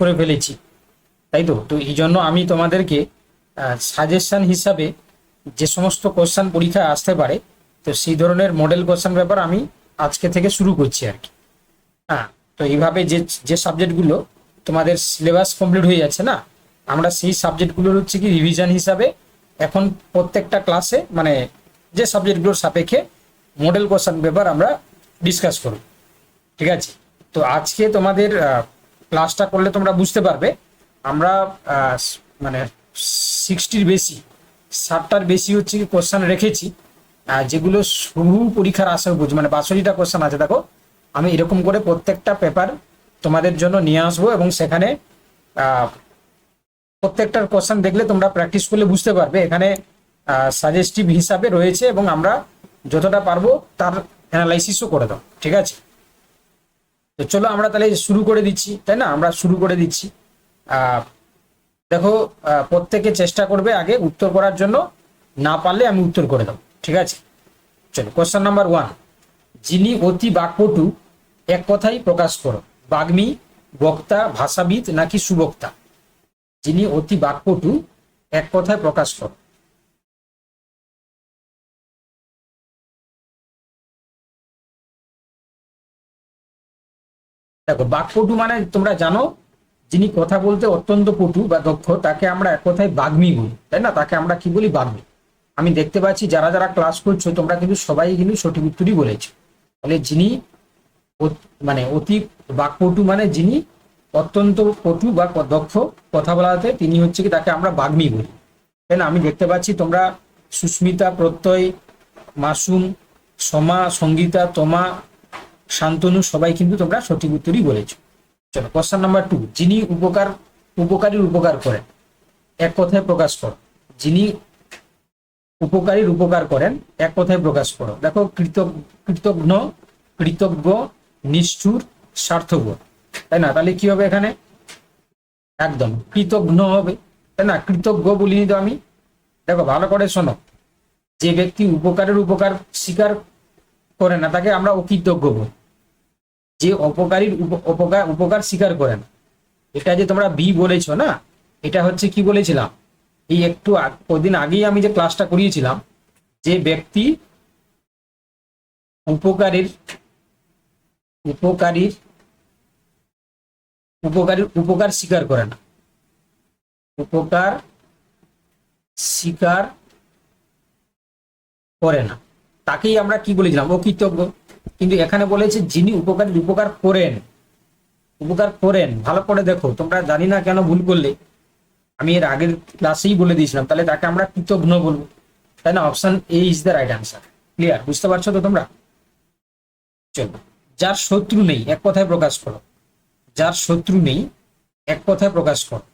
করে ফেলেছি, তাই তো। তো এই জন্য আমি তোমাদেরকে সাজেশন হিসাবে যে সমস্ত কোশ্চেন পরীক্ষায় আসতে পারে, তো সেই ধরনের মডেল কোশ্চেন পেপার আমি আজকে থেকে শুরু করছি আর কি। হ্যাঁ, তো এইভাবে যে যে সাবজেক্টগুলো তোমাদের সিলেবাস কমপ্লিট হয়ে যাচ্ছে না, আমরা সেই সাবজেক্টগুলোর হচ্ছে কি রিভিশন হিসাবে এখন প্রত্যেকটা ক্লাসে মানে যে সাবজেক্টগুলোর সাপেক্ষে মডেল কোশ্চেন পেপার আমরা ডিসকাস করব, ঠিক আছে। তো আজকে তোমাদের ক্লাসটা করলে তোমরা বুঝতে পারবে আমরা মানে 60-র বেশি, 60টার বেশি হচ্ছে কি কোশ্চেন রেখেছি, যেগুলো শুরু পরীক্ষার আশা বুঝ মানে 62টা কোশ্চেন আছে। দেখো আমি এরকম করে প্রত্যেকটা পেপার তোমাদের জন্য নিয়ে আসবো, এবং সেখানে প্রত্যেকটার কোশ্চেন দেখলে তোমরা প্র্যাকটিস করলে বুঝতে পারবে এখানে সাজেস্টিভ হিসাবে রয়েছে, এবং আমরা যতটা পারবো তার অ্যানালাইসিসও করে দাও, ঠিক আছে। তো চলো আমরা তাহলে শুরু করে দিচ্ছি, তাই না? আমরা শুরু করে দিচ্ছি। দেখো প্রত্যেকে চেষ্টা করবে আগে উত্তর করার জন্য, না পারলে আমি উত্তর করে দেবো, ঠিক আছে। চলো কোশ্চেন নাম্বার 1, যিনি অতি বাকপটু এক কথাই প্রকাশ করো, বাগ্মী, বক্তা, ভাষাবিদ নাকি সুবক্তা? যিনি অতি বাকপটু এক কথায় প্রকাশ করো। দেখো বাকপটু মানে তোমরা জানো, যিনি কথা বলতে অত্যন্ত পটু বা দক্ষ তাকে আমরা এক কথায় বাগ্মী বলি, তাই না? তাকে আমরা কি বলি? বাগ্মী। আমি দেখতে পাচ্ছি যারা যারা ক্লাস করছো তোমরা কিন্তু সবাই কিন্তু সঠিক উত্তরই বলেছো। তাহলে যিনি মানে অতি বাকপটু মানে যিনি অত্যন্ত পটু বা দক্ষ কথা বলাতে, তিনি হচ্ছে কি তাকে আমরা বাগ্মী বলি, তাই না? আমি দেখতে পাচ্ছি তোমরা সুস্মিতা, প্রত্যয়, মাসুম, সমা, সঙ্গীতা, তোমা, শান্তনু সবাই কিন্তু তোমরা সঠিক উত্তরই বলেছো। চলো কোশ্চেন নাম্বার 2, যিনি উপকারীর উপকার করেন এক কথায় প্রকাশ করো। যিনি উপকারীর উপকার করেন এক কথায় প্রকাশ করো। দেখো কৃতজ্ঞ, কৃতজ্ঞ, নিষ্ঠুর, স্বার্থপর, তাই না? তাহলে কি হবে এখানে? একদম কৃতজ্ঞ হবে, তাই না? কৃতজ্ঞ বলিনি তো আমি। দেখো ভালো করে শোনো, যে ব্যক্তি উপকারের উপকার স্বীকার করে না তাকে আমরা অকৃতজ্ঞ বলি। যে অপকারীর উপকার উপকার স্বীকার করে না, এটা যে তোমরা বি বলেছো না, এটা হচ্ছে কি বলেছিলাম এই একটু কদিন আগেই আমি যে ক্লাসটা করিয়েছিলাম, যে ব্যক্তি উপকারীর উপকারীর উপকারীর উপকার স্বীকার করে না, উপকার স্বীকার করে না, তাকেই আমরা কি বলেছিলাম? অকৃতজ্ঞ। কিন্তু এখানে বলেছে যিনি উপকারীর উপকার করেন, উপকার করেন। ভালো করে দেখো, তোমরা জানি না কেন ভুল করলে, আমি এর আগের ক্লাসেই বলে দিয়েছিলাম, তাহলে তাকে আমরা কৃতজ্ঞ বলবো, তাই না? Option A is the right answer. Clear? বুঝতে পারছো তো তোমরা? চলো, যার শত্রু নেই এক কথায় প্রকাশ করো। যার শত্রু নেই এক কথায় প্রকাশ করো।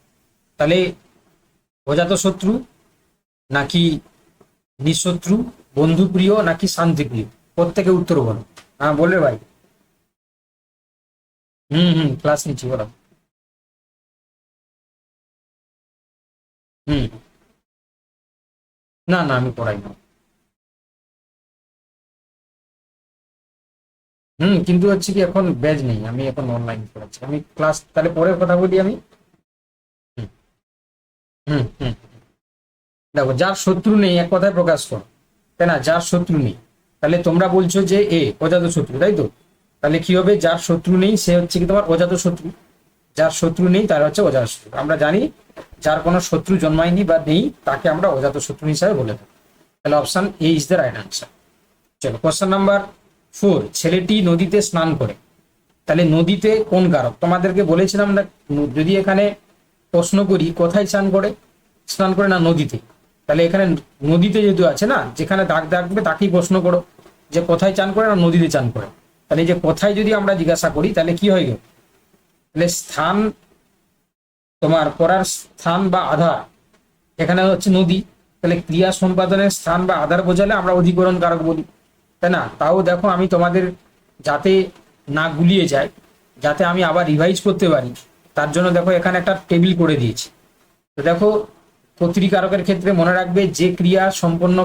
তাহলে অজাত শত্রু নাকি নিঃশত্রু, বন্ধুপ্রিয় নাকি শান্তিপ্রিয়? প্রত্যেকে উত্তর বলো। হ্যাঁ বলবে ভাই। ক্লাস নিচ্ছি, বলো। হুম। না না, আমি পড়াই না। কিন্তু হচ্ছে কি এখন ব্যাচ নেই, আমি এখন অনলাইন পড়াচ্ছি। আমি ক্লাস তাহলে পরে কথা বলি আমি। হুম হুম হুম। দেখো, যার শত্রু নেই এক কথায় প্রকাশ করো, তাই না? যার শত্রু নেই, তাহলে তোমরা বলছো যে এ অজাত শত্রু, তাই তো? তাহলে কি হবে? যার শত্রু নেই সে হচ্ছে কি তোমার অজাত শত্রু। যার শত্রু নেই তার হচ্ছে অজাত শত্রু। আমরা জানি যার কোনো শত্রু জন্মায়নি বা নেই তাকে আমরা অজাত শত্রু হিসাবে বলে থাকি। তাহলে option A is the right answer. চলো কোশ্চেন নাম্বার 4, ছেলেটি নদীতে স্নান করে। তাহলে নদীতে কোন কারক? তোমাদেরকে বলেছিলাম না, যদি এখানে প্রশ্ন করি কোথায় স্নান করে না নদীতে, তাহলে এখানে নদীতে যেহেতু আছে না, যেখানে দাগ থাকবে তাকেই প্রশ্ন করো যে কোথায় চান করে না নদীতে চান করে। তাহলে যে কোথায় যদি আমরা জিজ্ঞাসা করি তাহলে কি হয়ে গেল? তাহলে স্থান, তোমার পড়ার স্থান বা আধার এখানে হচ্ছে নদী, তাহলে ক্রিয়া সম্পাদনের স্থান বা আধার বোঝালে আমরা অধিকরণ কারক বলি, তাই না? তাও দেখো আমি তোমাদের যাতে না গুলিয়ে যায়, যাতে আমি আবার রিভাইজ করতে পারি, তার জন্য দেখো এখানে একটা টেবিল করে দিয়েছি। তো দেখো কর্তৃকারকের ক্ষেত্রে মনে রাখবে যে ক্রিয়া সম্পন্ন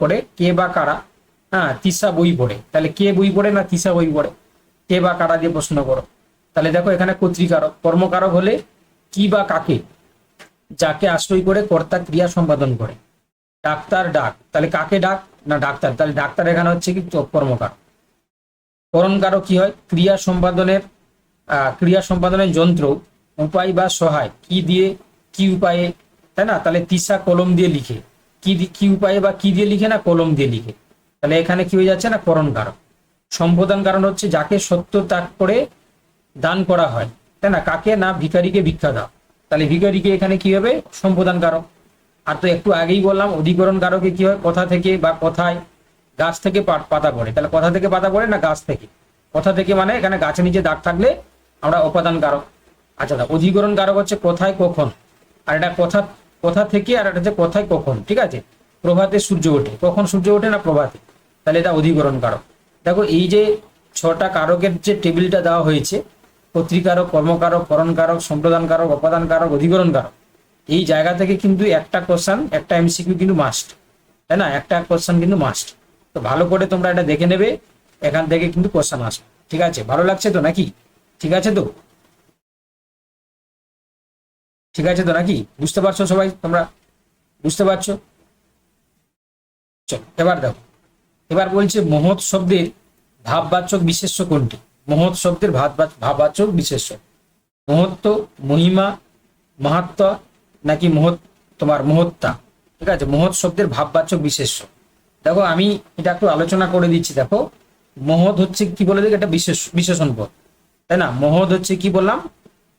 করে কে বা কারা, হ্যাঁ তিসা বই পড়ে। তাহলে কে বই পড়ে না তিসা বই পড়ে, কে বা কারা দিয়ে প্রশ্ন করো। তাহলে দেখো এখানে কর্তৃকারক, কর্মকারক হলে কি বা কাকে, যাকে আশ্রয় করে কর্তা ক্রিয়া সম্পাদন করে। ডাক্তার ডাক, তাহলে কাকে ডাক, না ডাক্তার, তাহলে ডাক্তার এখানে হচ্ছে কি কর্মকারক। করণকারক কি হয়, ক্রিয়া সম্পাদনের যন্ত্র, উপায় বা সহায়, কি দিয়ে কি উপায়ে, তাই না, তাহলে তিসা কলম দিয়ে লিখে, কি উপায়ে বা কি দিয়ে লিখে, না কলম দিয়ে লিখে, তাহলে এখানে কি হয়ে যাচ্ছে, না করণকারক। সম্বোধন কারণ হচ্ছে যাকে সত্য ত্যাগ করে দান করা হয়, তাই না, কাকে, না ভিখারিকে ভিক্ষা দাও, তাহলে ভিখারিকে এখানে কি হবে, সম্বোধন কারক। আর তো একটু আগেই বললাম অধিকরণ কারকে কি হয়, কথা থেকে বা কথায়, গাছ থেকে পাতা পড়ে, তাহলে কথা থেকে পাতা পড়ে না গাছ থেকে, কথা থেকে মানে এখানে গাছের নিচে দাগ থাকলে আমরা উপাদান কারক। আচ্ছা, অধিকরণ কারক হচ্ছে কোথায় কখন, আর এটা কথা থেকে, আর এটা হচ্ছে কোথায় কখন, ঠিক আছে। প্রভাতে সূর্য ওঠে, কখন সূর্য ওঠে, না প্রভাতে, তাহলে এটা অধিকরণ কারক। দেখো এই যে 6টা কারকের যে টেবিলটা দেওয়া হয়েছে, কর্তৃকারক, কর্মকারক, করণকারক, সম্প্রদান কারক, উপাদান কারক, অধিকরণ কারক, এই জায়গা থেকে কিন্তু একটা কোশ্চেন, একটা এমসিকিউ কিন্তু মাস্ট, তাই না, একটা কোশ্চেন কিন্তু মাস্ট। তো ভালো করে তোমরা এটা দেখে নেবে, এখান থেকে কিন্তু কোশ্চেন আসবে, ঠিক আছে। ভালো লাগছে তো নাকি, ঠিক আছে তো, ঠিক আছে তো নাকি, বুঝতে পারছো সবাই, তোমরা বুঝতে পারছো। চল এবার দেখো, এবার বলছে মহৎ শব্দের ভাববাচক বিশেষ্য কোনটি। মহৎ শব্দের ভাববাচক বিশেষ্য, মহত্ব, মহিমা, মাহাত্ম, নাকি তোমার মহত্তা, ঠিক আছে। মহৎ শব্দের ভাববাচক বিশেষ্য, দেখো আমি এটা একটু আলোচনা করে দিচ্ছি। দেখো মহৎ হচ্ছে কি বলে দেখি, এটা বিশেষণ পদ, তাই না। মহৎ হচ্ছে কি বললাম,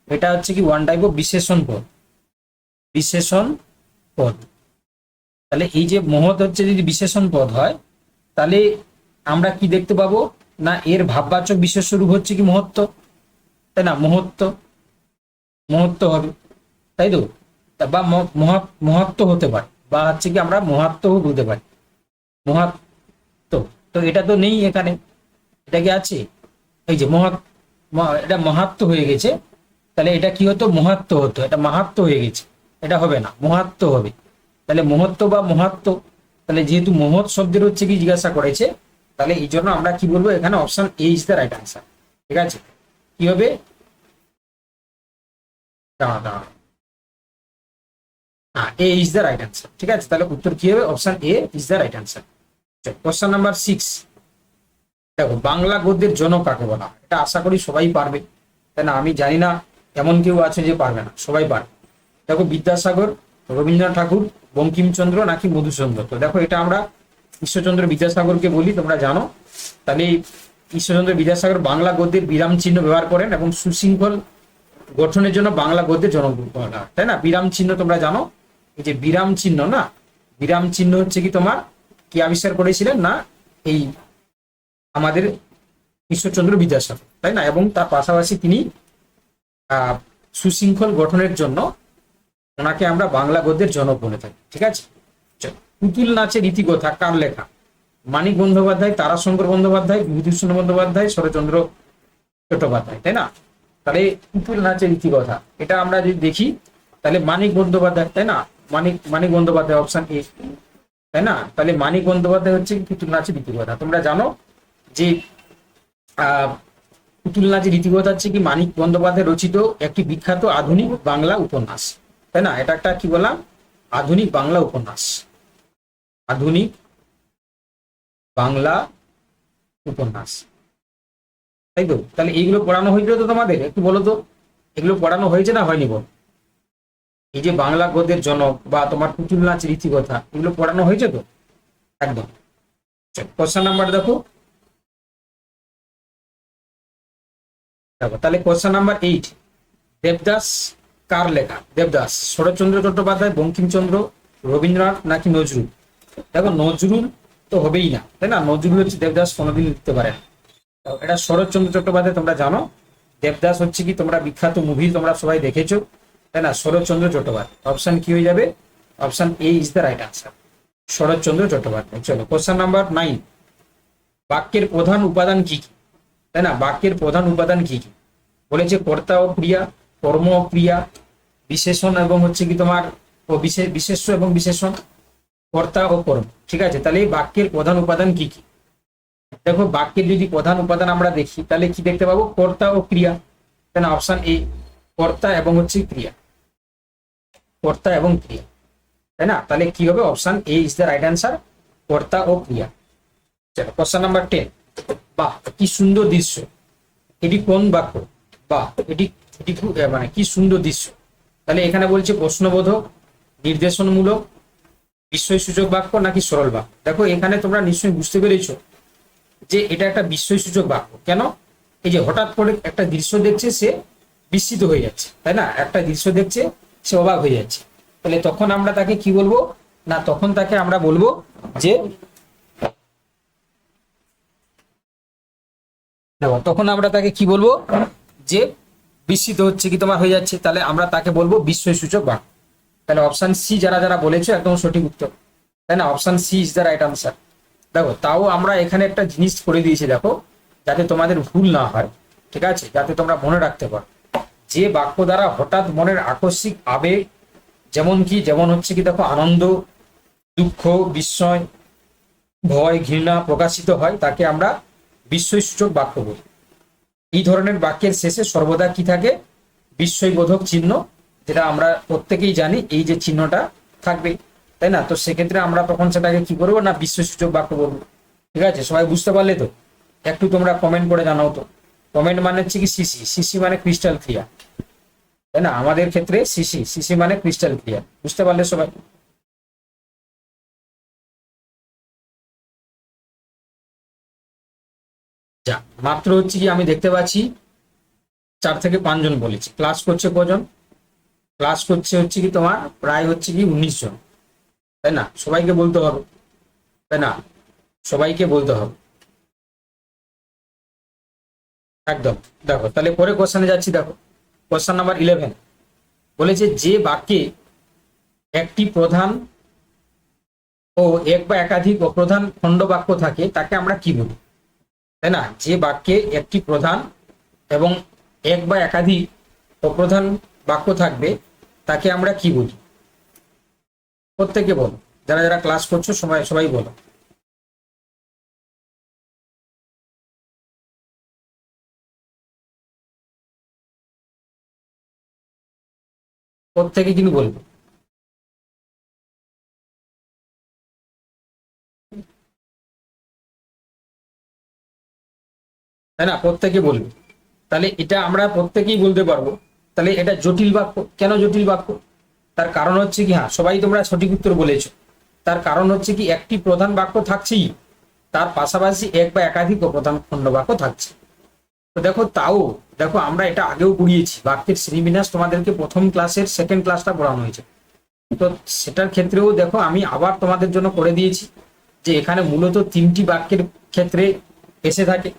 এটা হচ্ছে কি ওয়ান টাইপ অফ বিশেষণ পদ, বিশেষণ পদ। তাহলে এই যে মহৎ হচ্ছে যদি বিশেষণ পদ হয়, তাহলে আমরা কি দেখতে পাবো, না এর ভাববাচক বিশেষ্য রূপ হচ্ছে কি মহত্ব, তাই না, মহত্ব হবে, তাই তো। বা মহাত্ম হতে পারে, বা হচ্ছে কি আমরা মহাত্ম বলতে পারি, মহাত্ম। তো এটা তো নেই এখানে, এটা কি আছে, এই যে এটা মাহাত্ম হয়ে গেছে, তাহলে এটা কি হতো, মহাত্ম হতো, এটা মাহাত্ম হয়ে গেছে, এটা হবে না, মহাত্ম হবে। তাহলে মহত্ব বা মহাত্ম, তাহলে যেহেতু মহৎ শব্দের হচ্ছে কি জিজ্ঞাসা করেছে, তাহলে এই জন্য আমরা কি বলবো, এখানে option A is the right answer, ঠিক আছে। কি হবে, এ ইজ দ্য রাইট আনসার, ঠিক আছে। তাহলে উত্তর কি হবে, option A is the right answer. Question number 6, দেখো বাংলা গদ্যের জনক কাকে বলা হয়, এটা আশা করি সবাই পারবে, তাই না। আমি জানি না এমন কেউ আছে যে পারবে না, সবাই পারবে। দেখো বিদ্যাসাগর, রবীন্দ্রনাথ ঠাকুর, বঙ্কিমচন্দ্র, নাকি মধুচন্দ্র। তো দেখো এটা আমরা ঈশ্বরচন্দ্র বিদ্যাসাগরকে বলি, তোমরা জানো। তাহলে ঈশ্বরচন্দ্র বিদ্যাসাগর বাংলা গদ্যের বিরাম চিহ্ন ব্যবহার করেন এবং সুশৃঙ্খল গঠনের জন্য বাংলা গদ্যের জনক বলা হয়, তাই না। বিরাম চিহ্ন তোমরা জানো, এই যে বিরাম চিহ্ন, না বিরাম চিহ্ন হচ্ছে কি তোমার কি আবিষ্কার করেছিলেন, না এই আমাদের ঈশ্বরচন্দ্র বিদ্যাসাগর, তাই না। এবং তার পাশাপাশি তিনি সুশৃঙ্খল গঠনের জন্য ওনাকে আমরা বাংলা গদ্যের জনক বলে থাকি, ঠিক আছে। পুতুল নাচের রীতিকথা কার লেখা, মানিক বন্দ্যোপাধ্যায়, তারাশঙ্কর বন্দ্যোপাধ্যায়, বিভূতিভূষণ বন্দ্যোপাধ্যায়, শরৎচন্দ্র চট্টোপাধ্যায়, তাই না। তাহলে পুতুল নাচের রীতিকথা, এটা আমরা যদি দেখি, তাহলে মানিক বন্দ্যোপাধ্যায়, তাই না, মানিক বন্দ্যোপাধ্যায়, অপশন এ, তাই না। তাহলে মানিক বন্দ্যোপাধ্যায় হচ্ছে পুতুল নাচের রীতিকথা। তোমরা জানো যে পুতুল নাচের রীতিকথা হচ্ছে কি মানিক বন্দ্যোপাধ্যায় রচিত একটি বিখ্যাত আধুনিক বাংলা উপন্যাস, তাই না। এটা একটা কি বললাম, আধুনিক বাংলা উপন্যাস, আধুনিক বাংলা উপন্যাস, তাই তো। তাহলে এইগুলো পড়ানো হয়েছিল তো তোমাদের, একটু বলো তো, এগুলো পড়ানো হয়েছে না হয়নি বল। এই যে বাংলা গদ্যের জনক বা তোমার পুতুল নাচের রীতিকথা, এগুলো পড়ানো হয়েছে তো, একদম। কোশ্চেন নাম্বার দেখো, তাহলে কোশ্চেন নাম্বার 8, দেবদাস কার লেখা। দেবদাস শরৎচন্দ্র চট্টোপাধ্যায়, বঙ্কিমচন্দ্র, রবীন্দ্রনাথ, নাকি নজরুল। দেখো নজরুল তো হবেই না, তাই না, নজরুল হচ্ছে দেবদাস কোনোদিন লিখতে পারে না। এটা শরৎচন্দ্র চট্টোপাধ্যায়, তোমরা জানো। দেবদাস হচ্ছে কি তোমরা বিখ্যাত মুভি তোমরা সবাই দেখেছো, তাই না, শরৎচন্দ্র চট্টোপাধ্যায়। অপশন কি হয়ে যাবে, option A is the right answer, Saratchandra Chattopadhyay. চলো কোশ্চেন নাম্বার 9, বাক্যের প্রধান উপাদান কি কি, তাই না। বাক্যের প্রধান উপাদান কি কি বলেছে, কর্তা ও ক্রিয়া, কর্ম ও ক্রিয়া, বিশেষণ এবং হচ্ছে কি তোমার বিশেষ্য এবং বিশেষণ, কর্তা ও কর্ম, ঠিক আছে। তাহলে বাক্যের প্রধান উপাদান কি কি, দেখো বাক্যের যদি প্রধান উপাদান আমরা দেখি, তাহলে কি দেখতে পাবো, কর্তা ও ক্রিয়া, তাই না? অপশন এ কর্তা এবং হচ্ছে ক্রিয়া, কর্তা এবং ক্রিয়া, তাই না? তাহলে কি হবে? Option A is the right answer, কর্তা ও ক্রিয়া। চলো কোশ্চেন নাম্বার 10। বাহ, কি সুন্দর দৃশ্য, এটি কোন বাক্য? বাহ, এটি এটি মানে কি সুন্দর দৃশ্য। তাহলে এখানে বলছে প্রশ্নবোধক, নির্দেশনমূলক, বিস্ময়সূচক বাক্য নাকি সরল বাক্য? দেখো এখানে তোমরা নিশ্চয়ই বুঝতে পেরেছো যে এটা একটা বিস্ময়সূচক বাক্য। কেন? এই যে হঠাৎ করে একটা দৃশ্য দেখছে, সে বিস্মিত হয়ে যাচ্ছে, তাই না? একটা দৃশ্য দেখছে, সে অবাক হয়ে যাচ্ছে। তাহলে তখন আমরা তাকে কি বলবো? না, তখন তাকে আমরা বলবো যে, দেখো তখন আমরা তাকে কি বলবো? যে বিস্মিত হচ্ছে কি তোমার হয়ে যাচ্ছে, তাহলে আমরা তাকে বলবো বিস্ময়সূচক বাক্য। তাহলে অপশন সি যারা যারা বলেছো একদম সঠিক উত্তর, তাই না? Option C is the right answer. দেখো তাও আমরা এখানে একটা জিনিস করে দিয়েছি, দেখো যাতে তোমাদের ভুল না হয়, ঠিক আছে, যাতে তোমরা মনে রাখতে পারো। যে বাক্য দ্বারা হঠাৎ মনের আকস্মিক আবেগ, যেমন হচ্ছে কি দেখো আনন্দ, দুঃখ, বিস্ময়, ভয়, ঘৃণা প্রকাশিত হয়, তাকে আমরা বিস্ময়সূচক বাক্য বলি। এই ধরনের বাক্যের শেষে সর্বদা কি থাকে? বিস্ময়বোধক চিহ্ন, যেটা আমরা প্রত্যেকেই জানি, এই যে চিহ্নটা থাকবে, তাই না? তো সেক্ষেত্রে আমরা তখন সেটাকে কি করবো? না, বিস্ময়সূচক বাক্য বলবো। ঠিক আছে, সবাই বুঝতে পারলে তো? একটু তোমরা কমেন্ট করে জানাও তো। কমেন্ট মানে হচ্ছে কি সিসি, সিসি মানে ক্রিস্টাল ক্লিয়ার, তাই না? আমাদের ক্ষেত্রে সিসি, সিসি মানে ক্রিস্টাল ক্লিয়ার। বুঝতে পারলে সবাই? যা, মাত্র হচ্ছে কি আমি দেখতে পাচ্ছি 4 থেকে 5 জন বলেছি। ক্লাস করছে কজন? ক্লাস করছে হচ্ছে কি তোমার প্রায় হচ্ছে কি 19 জন, তাই না? সবাইকে বলতে হবে, তাই না? সবাইকে বলতে হবে একদম। দেখো তাহলে পরে কোশ্চেনে যাচ্ছি। দেখো কোশ্চেন নাম্বার 11 বলেছে, যে বাক্যে একটি প্রধান ও এক বা একাধিক অপ্রধান খণ্ড বাক্য থাকে তাকে আমরা কি বলি? তাই না? যে বাক্যে একটি প্রধান এবং এক বা একাধিক অপ্রধান বাক্য থাকবে তাকে আমরা কি বলি? প্রত্যেকে বলো, যারা যারা ক্লাস করছো সবাই সবাই বলো। প্রত্যেকে কিন্তু বলবে, তাই না? প্রত্যেকে বলবে। তাহলে এটা আমরা প্রত্যেকেই বলতে পারবো। তাহলে এটা জটিল বাক্য। কেন জটিল বাক্য? তার কারণ হচ্ছে কি, হ্যাঁ সবাই তোমরা সঠিক উত্তর বলেছো, তার কারণ হচ্ছে কি একটি প্রধান বাক্য থাকছেই, তার পাশাপাশি এক বা একাধিক প্রধান খণ্ড বাক্য থাকছে। তো দেখো তাও দেখো আমরা এটা আগেও পড়িয়েছি, বাক্যের শ্রেণীবিন্যাস তোমাদেরকে প্রথম ক্লাসের সেকেন্ড ক্লাসটা পড়ানো হয়েছে। তো সেটার ক্ষেত্রেও দেখো আমি আবার তোমাদের জন্য করে দিয়েছি যে এখানে মূলত 3টি বাক্যের ক্ষেত্রে এসে থাকে,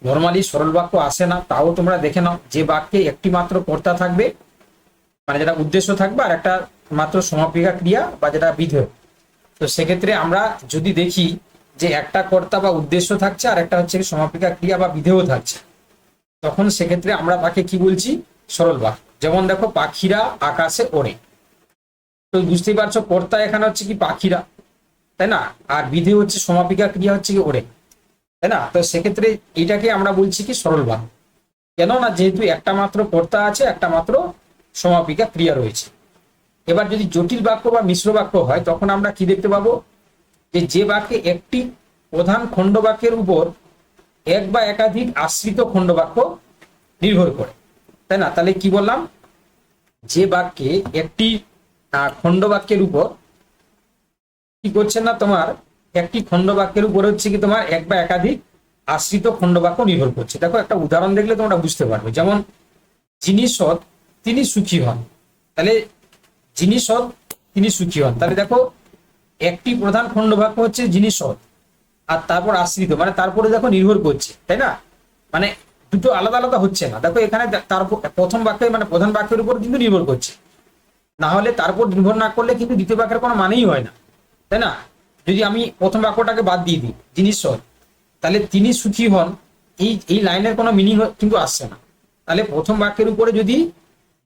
নর্মালি সরল বাক্য আসে না। তাও তোমরা দেখে নাও, যে বাক্যে একটি মাত্র কর্তা থাকবে, মানে যেটা উদ্দেশ্য থাকবে, আর একটা মাত্র সমাপিকা ক্রিয়া বা যেটা বিধেয়। তো সেক্ষেত্রে আমরা যদি দেখি যে একটা কর্তা বা উদ্দেশ্য থাকছে আর একটা হচ্ছে সমাপিকা ক্রিয়া বা বিধেয় থাকছে, তখন সেক্ষেত্রে আমরা তাকে কি বলছি? সরল বাক্য। যেমন দেখো পাখিরা আকাশে ওড়ে, তো বুঝতেই পারছো কর্তা এখানে হচ্ছে কি পাখিরা, তাই না? আর বিধেয় হচ্ছে সমাপিকা ক্রিয়া হচ্ছে কি ওড়ে, তাই না? তো সেক্ষেত্রে এটাকে আমরা বলছি কি সরল বাক্য। কেন না, যেহেতু একটা মাত্র কর্তা আছে, একটা মাত্র সমাপিকা ক্রিয়া রয়েছে। এবার যদি জটিল বাক্য বা মিশ্র বাক্য হয় তখন আমরা কি দেখতে পাবো? যে বাক্যে একটি প্রধান খণ্ড বাক্যের উপর এক বা একাধিক আশ্রিত খণ্ড বাক্য নির্ভর করে, তাই না? তাহলে কি বললাম? যে বাক্যে একটি খণ্ড বাক্যের উপর কি করছে না, তোমার একটি খণ্ড বাক্যের উপর হচ্ছে কি তোমার এক বা একাধিক আশ্রিত খণ্ড বাক্য নির্ভর করছে। দেখো একটা উদাহরণ দেখলে তোমরা বুঝতে পারবে। যেমন যিনি সৎ তিনি সুখী হন, তাহলে যিনি সৎ তিনি সুখী হন, তাহলে দেখো একটি প্রধান খণ্ড বাক্য হচ্ছে যিনি সৎ, আর তারপর আশ্রিত মানে তারপরে দেখো নির্ভর করছে, তাই না? মানে দুটো আলাদা আলাদা হচ্ছে না। দেখো এখানে তার প্রথম বাক্যে মানে প্রধান বাক্যের উপর কিন্তু নির্ভর করছে, না হলে তারপর নির্ভর না করলে কিন্তু দ্বিতীয় বাক্যের কোনো মানেই হয় না, তাই না? যদি আমি প্রথম বাক্যটাকে বাদ দিয়ে দিই যিনি সৎ, তাহলে তিনি সুখী হন, এই এই লাইনের কোনো মিনিং কিন্তু আসছে না। তাহলে প্রথম বাক্যের উপরে যদি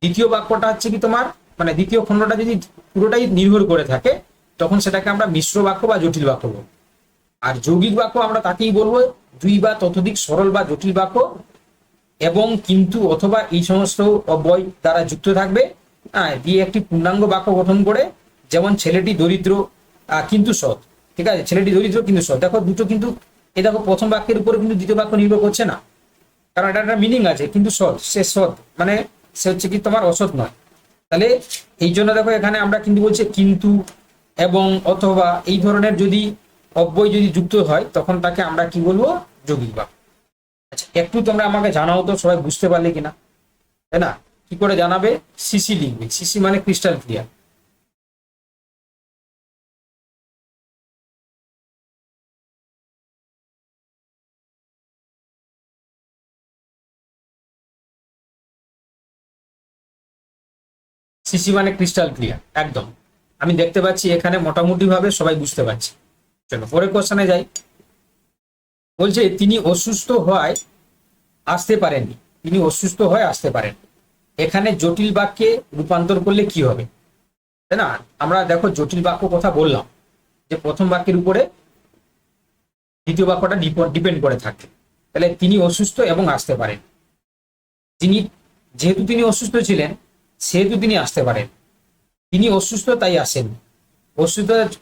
দ্বিতীয় বাক্যটা হচ্ছে কি তোমার মানে দ্বিতীয় খণ্ডটা যদি পুরোটাই নির্ভর করে থাকে, তখন সেটাকে আমরা মিশ্র বাক্য বা জটিল বাক্য বলবো। আর যৌগিক বাক্য আমরা তাকেই বলবো দুই বা ততোধিক সরল বা জটিল বাক্য এবং কিন্তু অথবা এই সমস্ত অব্যয় দ্বারা যুক্ত থাকবে, হ্যাঁ, দিয়ে একটি পূর্ণাঙ্গ বাক্য গঠন করে, যেমন ছেলেটি দরিদ্র কিন্তু সৎ। ঠিক আছে, ছেলেটি দরিদ্র কিন্তু সৎ, দেখো দুটো কিন্তু, এই দেখো প্রথম বাক্যের উপরে কিন্তু দ্বিতীয় বাক্য নির্ভর করছে না, কারণ এটা একটা মিনিং আছে। কিন্তু সৎ, সে সৎ মানে সে হচ্ছে কি তোমার অসৎ নয়। তাহলে এই জন্য দেখো এখানে আমরা কিন্তু বলছি কিন্তু এবং অথবা এই ধরনের যদি অব্যয় যদি যুক্ত হয় তখন তাকে আমরা কি বলবো, যৌগিক বাক্য। আচ্ছা, একটু তোমরা আমাকে জানাও তো সবাই বুঝতে পারলে কিনা, তাই না? কি করে জানাবে? সিসি লিখবে, সিসি মানে ক্রিস্টাল ক্লিয়ার। সিসি মানে ক্রিস্টাল ক্লিয়ার একদম। আমি দেখতে পাচ্ছি এখানে মোটামুটি ভাবে সবাই বুঝতে পারছি। চলো পরের কোশ্চেনে যাই। বলছে তিনি অসুস্থ হওয়ায় আসতে পারেননি, তিনি অসুস্থ হয়ে আসতে পারেন। এখানে জটিল বাক্যে রূপান্তর করলে কি হবে, তাই না? আমরা দেখো জটিল বাক্য কথা বললাম যে প্রথম বাক্যের উপরে দ্বিতীয় বাক্যটা ডিপেন্ড করে থাকে। তাহলে তিনি অসুস্থ এবং আসতে পারেন, তিনি যেহেতু তিনি অসুস্থ ছিলেন সেহেতু তিনি আসতে পারেন, তিনি অসুস্থ তাই আসেন,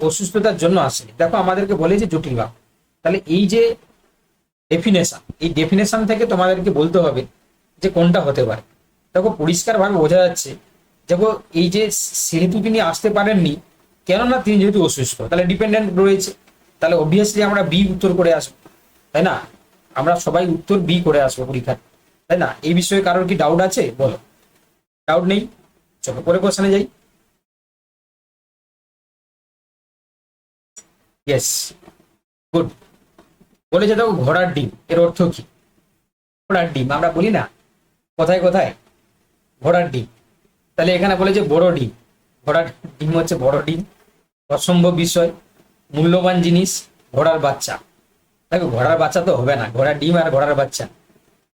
অসুস্থতার জন্য আসেন। দেখো আমাদেরকে বলেছে জটিল বাক্য, তাহলে এই যে ডেফিনেশন, এই ডেফিনেশন থেকে তোমাদেরকে বলতে হবে যে কোনটা হতে পারে। দেখো পরিষ্কারভাবে বোঝা যাচ্ছে, দেখো এই যে সেহেতু তিনি আসতে পারেননি, কেননা তিনি যেহেতু অসুস্থ, তাহলে ডিপেন্ডেন্ট রয়েছে, তাহলে অবভিয়াসলি আমরা বি উত্তর করে আসবো, তাই না? আমরা সবাই উত্তর বি করে আসবো পরীক্ষার, তাই না? এই বিষয়ে কারোর কি ডাউট আছে বলো? ডাউট নেই? চলো পরে কোশ্চেনে যাই। Yes, good. বলেছে দেখো ঘোড়ার ডিম, এর অর্থ কি? ঘোড়ার ডিম আমরা বলি না কোথায় কোথায়, ঘোড়ার ডিম। তাহলে এখানে বলেছে বড় ডিম, ঘোড়ার ডিম হচ্ছে বড় ডিম, অসম্ভব বিষয়, মূল্যবান জিনিস, ঘোড়ার বাচ্চা। দেখো ঘোড়ার বাচ্চা তো হবে না, ঘোড়ার ডিম আর ঘোড়ার বাচ্চা,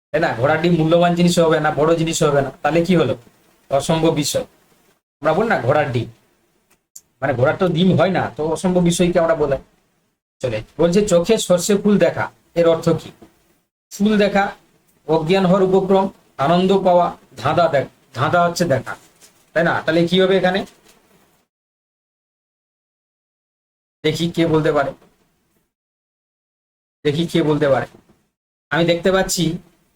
তাই না? ঘোড়ার ডিম মূল্যবান জিনিস হবে না, বড় জিনিস হবে না, তাহলে কি হলো? অসম্ভব বিষয়। আমরা বল না ঘোড়ার ডিম, মানে ঘোড়ার তো ডিম হয় না, তো অসম্ভব বিষয়কে আমরা বলে চলে। বলছে চোখে সর্ষে ফুল দেখা, এর অর্থ কি? ফুল দেখা, অজ্ঞান হওয়ার উপক্রম, আনন্দ পাওয়া, ধাঁধা ধাঁধা হচ্ছে দেখা, তাই না? তাহলে কি হবে এখানে? দেখি কে বলতে পারে, দেখি কে বলতে পারে। আমি দেখতে পাচ্ছি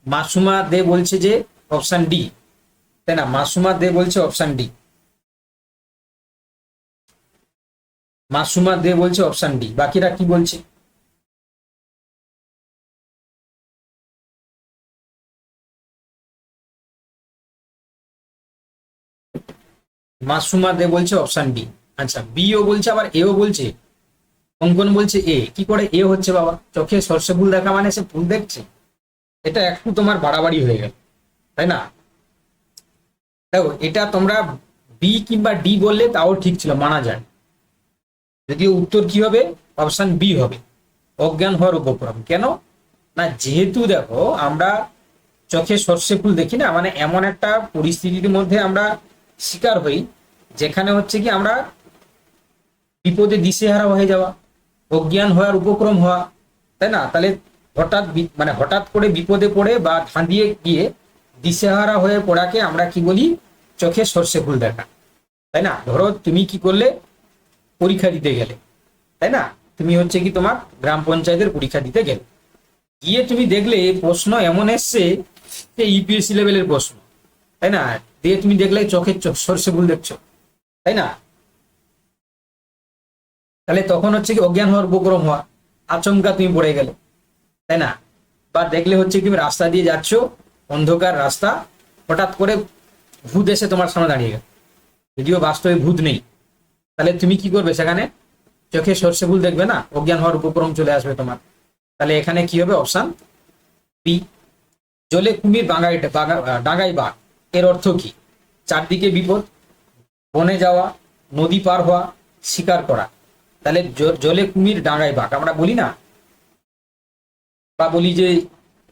মাসুমা দে বলছে যে অপশন ডি, তাই না? মাসুমা দে বলছে অপশন ডি, মাসুমা দে বলছে অপশন ডি, বাকিরা কি বলছে? মাসুমা দে বলছে অপশন ডি। আচ্ছা, বি ও বলছে আবার এও বলছে, অঙ্কন বলছে এ। কি করে এ হচ্ছে বাবা? চোখে সর্ষে ফুল দেখা মানে সে ফুল দেখছে? এটা একটু তোমার বাড়াবাড়ি হয়ে গেল, তাই না? দেখো এটা তোমরা বি কিংবা ডি বললে তাও ঠিক ছিল, মানা যায়, যদিও উত্তর কি হবে? অপশন বি হবে, অজ্ঞান হওয়ার উপক্রম। কেন না, যেহেতু দেখো আমরা চোখে সর্ষে ফুল দেখি না, মানে এমন একটা পরিস্থিতির মধ্যে আমরা শিকার হই যেখানে হচ্ছে কি আমরা বিপদে দিশেহারা হয়ে যাওয়া, অজ্ঞান হওয়ার উপক্রম হওয়া, তাই না? তাহলে হঠাৎ মানে হঠাৎ করে বিপদে পড়ে বা ধাঁধিয়ে গিয়ে দিশেহারা হয়ে পড়াকে আমরা কি বলি? চোখে সর্ষে ফুল দেখা, তাই না? ধরো তুমি কি করলে, পরীক্ষা দিতে গেলে, তাই না? তুমি হচ্ছে কি তোমার গ্রাম পঞ্চায়েতের পরীক্ষা দিতে গেলে, গিয়ে তুমি দেখলে প্রশ্ন এমন এসছে যে ইউপিএসসি লেভেলের প্রশ্ন, তাই না? দিয়ে তুমি দেখলে চোখে সর্ষে ফুল দেখছো, তাই না? তাহলে তখন হচ্ছে কি অজ্ঞান হওয়ার উপক্রম হওয়া, আচমকা তুমি পড়ে গেলে, তাই না? বা দেখলে হচ্ছে তুমি রাস্তা দিয়ে যাচ্ছ, অন্ধকার রাস্তা, হঠাৎ করে ভূত এসে তোমার সামনে দাঁড়িয়ে গেল, যদিও বাস্তবে ভূত নেই, তাহলে তুমি কি করবে? সেখানে চোখে সর্ষে ফুল দেখবে না, অজ্ঞান হওয়ার উপক্রম চলে আসবে তোমার। তাহলে এখানে কি হবে? Option B. জলে কুমির ডাঙায় বাঘ, এর অর্থ কি? চারদিকে বিপদ, বনে যাওয়া, নদী পার হওয়া, শিকার করা। তাহলে জলে কুমির ডাঙায় বাঘ আমরা বলি না, বা বলি যে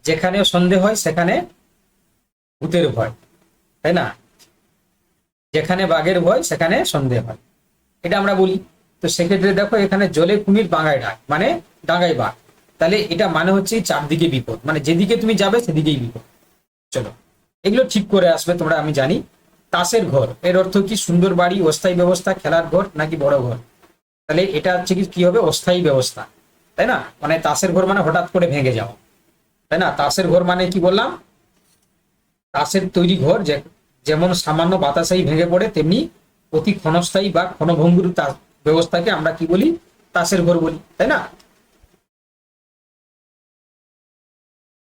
যেখানে সন্দেহ হয় সেখানে ভূতের ভয়, তাই না? যেখানে বাঘের ভয় সেখানে সন্দেহ হয়, এটা আমরা বলি। তো সেক্ষেত্রে দেখো এখানে জলে কুমির ডাঙায় ডাক মানে ডাঙায় বাঘ, তাহলে এটা মানে হচ্ছে চারদিকে বিপদ, মানে যেদিকে তুমি যাবে সেদিকেই বিপদ। চলো, এগুলো ঠিক করে আসবে তোমরা, আমি জানি। তাসের ঘর এর অর্থ কি? সুন্দর বাড়ি, অস্থায়ী ব্যবস্থা, খেলার ঘর নাকি বড় ঘর? তাহলে এটা হচ্ছে কি হবে? অস্থায়ী ব্যবস্থা, তাই না? মানে তাসের ঘর মানে হঠাৎ করে ভেঙে যাওয়া, তাই না? তাসের ঘর মানে কি বললাম? তাসের তৈরি ঘর যেমন সামান্য বাতাসেই ভেঙে পড়ে, তেমনি অতি ক্ষণস্থায়ী বা ক্ষণভঙ্গুর ব্যবস্থাকে আমরা কি বলি? তাসের ঘর বলি, তাই না?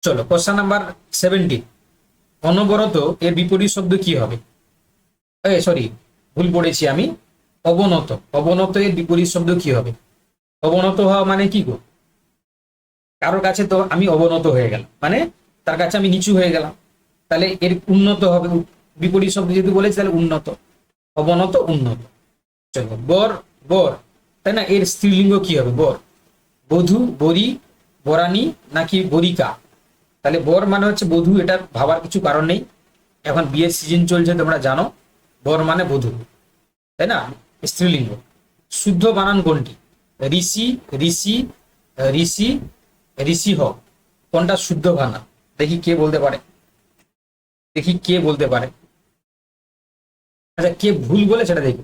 চলো, কোশ্চেন নাম্বার 17। অনবরত এর বিপরীত শব্দ কি হবে? সরি, ভুল পড়েছি আমি। অবনত। অবনত এর বিপরীত শব্দ কি হবে? অবনত হওয়া মানে কি গো? কারোর কাছে তো আমি অবনত হয়ে গেলাম, মানে তার কাছে আমি নিচু হয়ে গেলাম, তাহলে এর উন্নত হবে। বিপরীত শব্দ যদি বলেছি তাহলে উন্নত। অবনত, উন্নত। চলো, বর। বর, তাই না? এর স্ত্রীলিঙ্গ কি হবে? বর। বধূ, বরী, বরানী নাকি বরিকা? তাহলে বর মানে হচ্ছে বধূ, এটা ভাবার কিছু কারণ নেই, এখন বিয়ের সিজন চলছে তোমরা জানো। বর মানে বধূ, তাই না? স্ত্রীলিঙ্গ। শুদ্ধ বানান কোনটি? ঋষি, ঋষি, ঋষি, ঋষি হ। কোনটা শুদ্ধ বানান? দেখি কে বলতে পারে, দেখি কে বলতে পারে। আচ্ছা, কে ভুল বলে সেটা দেখি।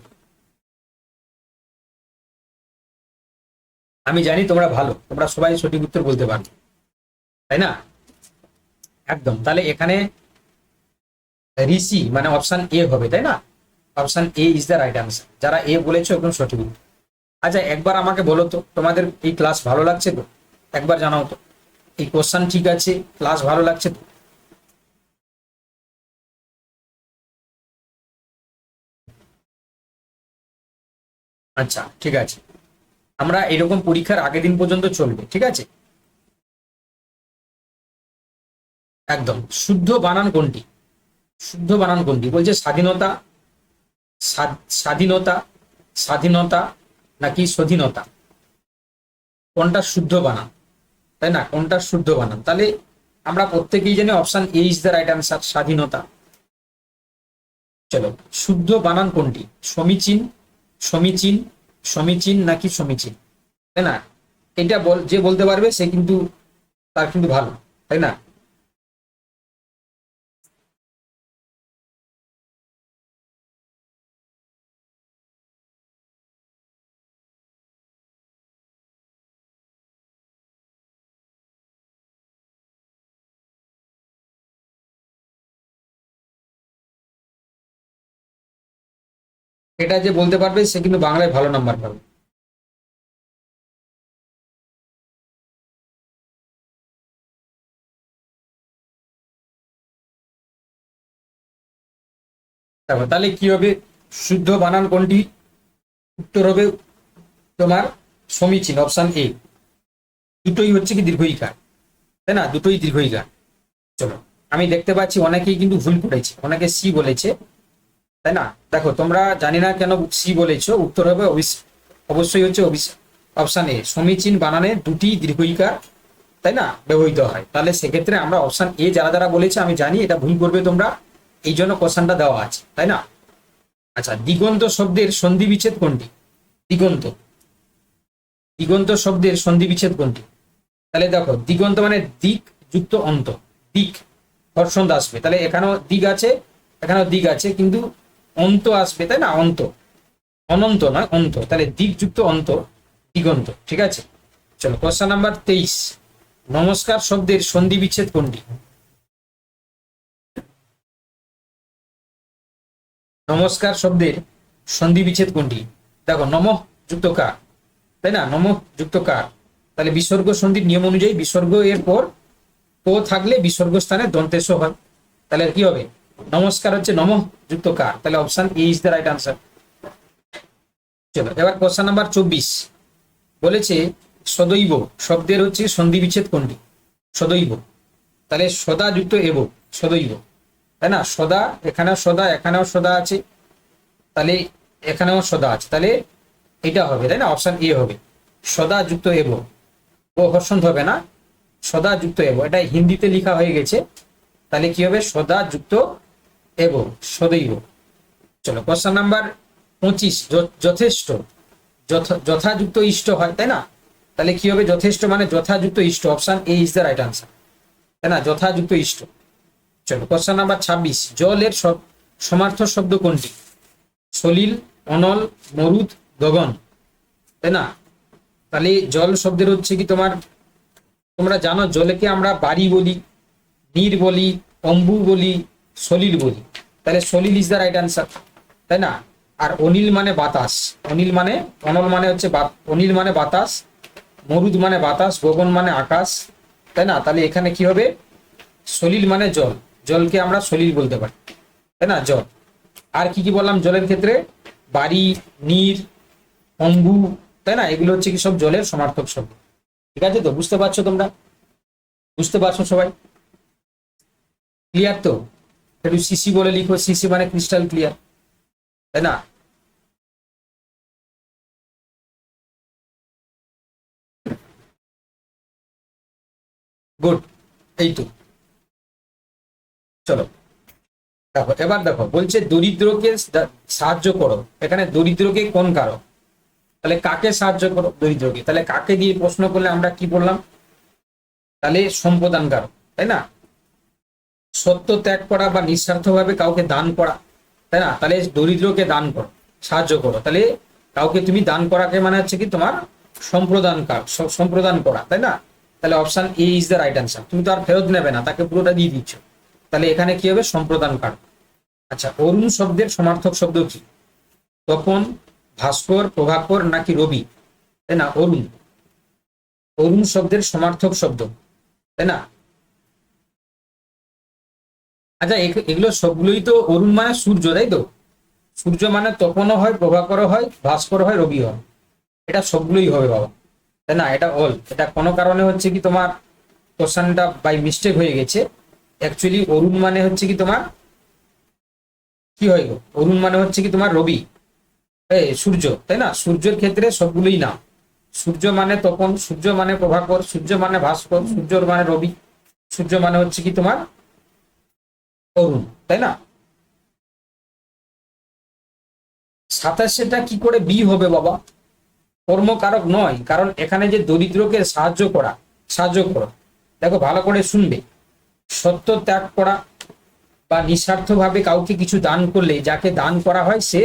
আমি জানি তোমরা ভালো, তোমরা সবাই সঠিক উত্তর বলতে পারো, তাই না? একদম, তাহলে এখানে ঋষি মানে অপশন এ হবে, তাই না? Option A is the right answer. যারা এ বলেছো একদম সঠিক উত্তর। আচ্ছা, একবার আমাকে বলো তো, তোমাদের এই ক্লাস ভালো লাগছে তো? একবার জানাও তো, এই কোশ্চেন ঠিক আছে, ক্লাস ভালো লাগছে তো? আচ্ছা, ঠিক আছে, আমরা এরকম পরীক্ষার আগের দিন পর্যন্ত চলবে, ঠিক আছে? একদম। শুদ্ধ বানান কোনটি? শুদ্ধ বানান কোনটি? বলছে স্বাধীনতা, স্বাধীনতা, স্বাধীনতা নাকি স্বাধীনতা? কোনটা শুদ্ধ বানান, তাই না? কোনটা শুদ্ধ বানান? তাহলে আমরা প্রত্যেকেই জানি option A is the right answer, স্বাধীনতা। চলো, শুদ্ধ বানান কোনটি? সমীচীন, সমীচীন, সমীচীন নাকি সমীচীন? তাই না? এটা যে বলতে পারবে সে কিন্তু, তার কিন্তু ভালো, তাই না? এটা যে বলতে পারবে সে কিন্তু বাংলায় ভালো নাম্বার পাবে। দেখো, তাহলে কি হবে? শুদ্ধ বানান কোনটি? উত্তর হবে তোমার সমীচীন, অপশন এ। দুটোই হচ্ছে কি দীর্ঘইকার, তাই না? দুটোই দীর্ঘইকার। চলো, আমি দেখতে পাচ্ছি অনেকেই কিন্তু ভুল করেছে, অনেকে সি বলেছে, তাই না? দেখো, তোমরা জানি না কেন সি বলেছো, উত্তর হবে অবশ্যই হচ্ছে অপশন এ। সমীচীন বানানে দুটি দীর্ঘইকার, তাই না, ব্যবহৃত হয়। তাহলে সেক্ষেত্রে আমরা অপশন এ যারা যারা বলেছে, আমি জানি এটা ভুল করবে তোমরা, এই জন্য কোশ্চেনটা দেওয়া আছে, তাই না? আচ্ছা, দিগন্ত শব্দের সন্ধি বিচ্ছেদ কোনটি? দিগন্ত, দিগন্ত শব্দের সন্ধি বিচ্ছেদ কোনটি? তাহলে দেখো, দিগন্ত মানে দিক যুক্ত অন্ত, দিক হর্ষণ আসবে, তাহলে এখানেও দিক আছে, এখানেও দিক আছে, কিন্তু অন্ত আসবে, তাই না? অন্ত, অনন্ত নয়, অন্ত, তাহলে দিক যুক্ত অন্ত, দিগন্ত, ঠিক আছে? চলো, কোশ্চেন নাম্বার 23। নমস্কার শব্দের সন্ধি বিচ্ছেদ কোনটি? নমস্কার শব্দের সন্ধি বিচ্ছেদ কোনটি? দেখো, নমঃ যুক্ত কার, তাই না? নমঃ যুক্ত কার, তাহলে বিসর্গ সন্ধির নিয়ম অনুযায়ী বিসর্গ এর পর ও থাকলে বিসর্গ স্থানে দন্তেশ হয়, তাহলে কি হবে? নমস্কার হচ্ছে নমঃ যুক্ত কার, তাহলে option A is the right answer. চলো, এবার কোশ্চেন নাম্বার 24 বলেছে সদৈব শব্দের হচ্ছে সন্ধি বিচ্ছেদ কোনটি? সদৈব, তাহলে সদা যুক্ত এব, সদৈব, তাই না? সদা, এখানেও সদা, এখানেও সদা আছে, তাহলে এখানেও সদা আছে, তাহলে এটা হবে, তাই না? অপশন এ হবে, সদা যুক্ত এব। ও হর্ষণ হবে না, সদা যুক্ত এব, এটা হিন্দিতে লেখা হয়ে গেছে, তাহলে কি হবে? সদা যুক্ত এব, সদৈব। চলো, কোশ্চেন নাম্বার 25। যথেষ্ট, যথাযুক্ত ইষ্ট হয়, তাই না? তাহলে কি হবে? যথেষ্ট মানে যথাযুক্ত ইষ্ট, option A is the right answer, তাই না? যথাযুক্ত ইষ্ট। চলো কোশ্চেন নাম্বার 26, জলের সমার্থক শব্দ কোনটি? সলিল, অনল, মরুদ, গগন, তাই না? তাহলে জল শব্দের হচ্ছে কি তোমার, তোমরা জানো জলকে আমরা বাড়ি বলি, নীর বলি, অম্বু বলি, সলিল বলি। তাহলে সলিল ইজ দ্য রাইট অ্যান্সার, তাই না? আর অনিল মানে বাতাস, অনিল মানে, অনল মানে হচ্ছে অনিল মানে বাতাস, মরুদ মানে বাতাস, গগন মানে আকাশ, তাই না? তাহলে এখানে কি হবে? সলিল মানে জল, জলকে আমরা সলিল বলতে পারি, তাই না? জল। আর কি কি বললাম জলের ক্ষেত্রে? বাড়ি, নীর, অম্বু, তাই না? এগুলো হচ্ছে কি সব জলের সমার্থক শব্দ। ঠিক আছে তো? বুঝতে পারছো তোমরা? বুঝতে পারছো সবাই? ক্লিয়ার তো? একটু সিসি বলে লিখো, সিসি মানে ক্রিস্টাল ক্লিয়ার, তাই না? গুড, এই তো। চলো দেখো, এবার দেখো বলছে দরিদ্রকে সাহায্য করো। এখানে দরিদ্রকে কোন কারক? তাহলে কাকে সাহায্য করো? দরিদ্রকে। তাহলে কাকে দিয়ে প্রশ্ন করলে আমরা কি বললাম? তাহলে সম্প্রদান কারক, তাই না? সত্য ত্যাগ করা বা নিঃস্বার্থভাবে কাউকে দান করা, তাই না? তাহলে দরিদ্রকে দান করো, সাহায্য করো। তাহলে কাউকে তুমি দান করাকে মানে হচ্ছে কি তোমার সম্প্রদান সম্প্রদান করা, তাই না? তাহলে option A is the right answer. তুমি তো আর ফেরত নেবে না, তাকে পুরোটা দিয়ে দিচ্ছ। তাহলে এখানে কি হবে? সম্প্রদান কারক। আচ্ছা, অরুণ শব্দের সমার্থক শব্দ কি? তপন, ভাস্কর, প্রভাকর নাকি রবি? তাই না? অরুণ, অরুণ শব্দের সমার্থক শব্দ, তাই না? আচ্ছা, এগুলো সবগুলোই তো অরুণ মানে সূর্য, তাই তো? সূর্য মানে তপনও হয়, প্রভাকর হয়, ভাস্কর হয়, রবি হয়। এটা সবগুলোই হবে বাবা, তাই না? এটা অল। এটা কোনো কারণে হচ্ছে কি তোমার কোশ্চেনটা বাই মিস্টেক হয়ে গেছে। অ্যাকচুয়ালি অরুণ মানে হচ্ছে কি তোমার কি হয় গো? অরুণ মানে হচ্ছে কি তোমার রবি, সূর্য, তাই না? সূর্যের ক্ষেত্রে সবগুলোই না। সূর্য মানে তপন, সূর্য মানে প্রভাকর, সূর্য মানে ভাস্কর, সূর্য মানে রবি, সূর্য মানে হচ্ছে কি তোমার অরুণ, তাই না? 27টা কি করে বি হবে বাবা? কর্মকারক নয়, কারণ এখানে যে দরিদ্রকে সাহায্য করো, দেখো ভালো করে শুনবে। সত্য ত্যাগ করা বা নিঃস্বার্থভাবে কাউকে কিছু দান করলে যাকে দান করা হয় সে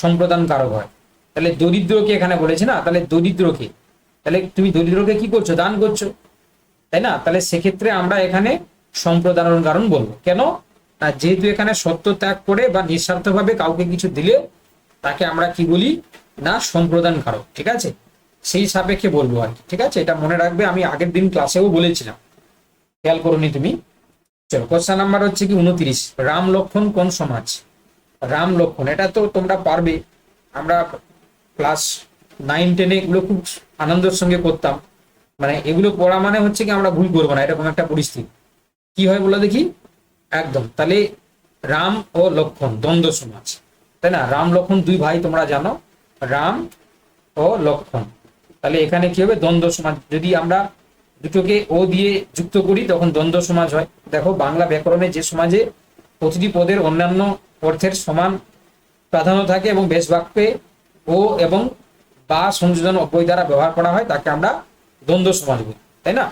সম্প্রদান কারক হয়। তাহলে দরিদ্রকে এখানে বলেছে না, তাহলে দরিদ্রকে, তাহলে তুমি দরিদ্রকে কি করছো? দান করছো, তাই না? তাহলে সেক্ষেত্রে আমরা এখানে সম্প্রদানের কারণ বলবো। কেন? না, যেহেতু এখানে সত্য ত্যাগ করে বা নিঃস্বার্থভাবে কাউকে কিছু দিলে তাকে আমরা কি বলি? না, সম্প্রদান কারক। ঠিক আছে, সেই সাপেক্ষে বলবো আর কি। ঠিক আছে, এটা মনে রাখবে, আমি আগের দিন ক্লাসেও বলেছিলাম, খেয়াল করোনি তুমি। চলো কোশ্চেন নাম্বার হচ্ছে কি 29, রাম লক্ষণ কোন সমাজ? রাম লক্ষণ, এটা তো তোমরা পারবে। আমরা ক্লাস 9-10 এগুলো খুব আনন্দের সঙ্গে করতাম। মানে এগুলো পড়া মানে হচ্ছে কি আমরা ভুল করবো না, এরকম একটা পরিস্থিতি। কি হয় বলো দেখি? একদম। তাহলে রাম ও লক্ষণ দ্বন্দ্ব সমাজ, তাই না? রাম লক্ষণ দুই ভাই, তোমরা জানো, রাম ও লক্ষণ। তাহলে এখানে কি হবে? দ্বন্দ্ব সমাজ। যদি আমরা দুটোকে ও দিয়ে যুক্ত করি তখন দ্বন্দ্ব সমাজ হয়। দেখো বাংলা ব্যাকরণে যে সমাজে প্রতিটি পদের অন্যান্য অর্থের সমান প্রাধান্য থাকে এবং বেশ বাক্যে ও এবং বা সংযোজন অব্যয় দ্বারা ব্যবহার করা হয় তাকে আমরা দ্বন্দ্ব সমাজ বলি, তাই না?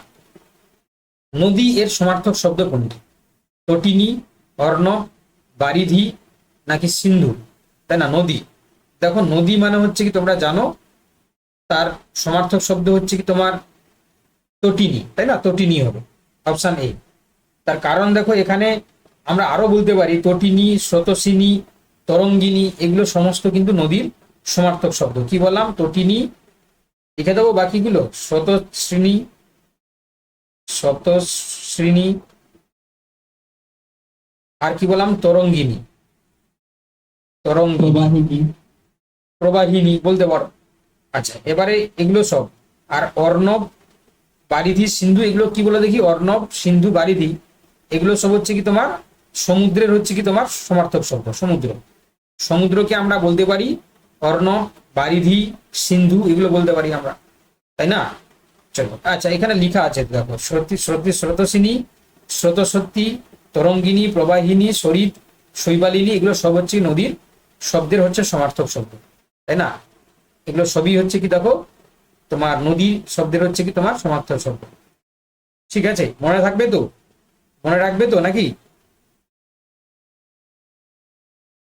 নদী এর সমার্থক শব্দ কোনটি? তটিনী, অর্ণব, বারিধি নাকি সিন্ধু? তাই না? নদী। দেখো নদী মানে হচ্ছে কি তোমরা জানো তার সমার্থক শব্দ হচ্ছে কি তোমার তটিনী, তাই না? তটিনী হবে অপশন এ। তার কারণ দেখো এখানে আমরা আরো বলতে পারি তটিনী, স্রোতস্বিনী, তরঙ্গিনী, এগুলো সমস্ত কিন্তু নদীর সমার্থক শব্দ। কি বললাম? তটিনী লিখে দেবো, বাকিগুলো স্রোতস্বিনী, স্রোতস্বিনী, আর কি বললাম? তরঙ্গিনী, তরঙ্গিনী, প্রবাহিনী বলতে পারো। আচ্ছা, এবারে এগুলো সব। আর অর্ণব, বারিধি, সিন্ধু, এগুলো কি বলে দেখি? অর্ণব, সিন্ধু, বারিধি, এগুলো সব হচ্ছে কি তোমার সমুদ্রের হচ্ছে কি তোমার সমার্থক শব্দ। সমুদ্র, সমুদ্রকে আমরা বলতে পারি অর্ণব, বারিধি, সিন্ধু, এগুলো বলতে পারি আমরা, তাই না? চলো, আচ্ছা এখানে লেখা আছে দেখো, স্রোতস্বিনী, স্রোতস্বতী, তরঙ্গিনী, প্রবাহিনী, সরিত, শৈবালিনী, এগুলো সব হচ্ছে নদীর শব্দের হচ্ছে সমার্থক শব্দ, তাই না? এগুলো সবই হচ্ছে কি দেখো তোমার নদী শব্দের হচ্ছে কি তোমার সমার্থক শব্দ। ঠিক আছে, মনে থাকবে তো? মনে রাখবে তো নাকি?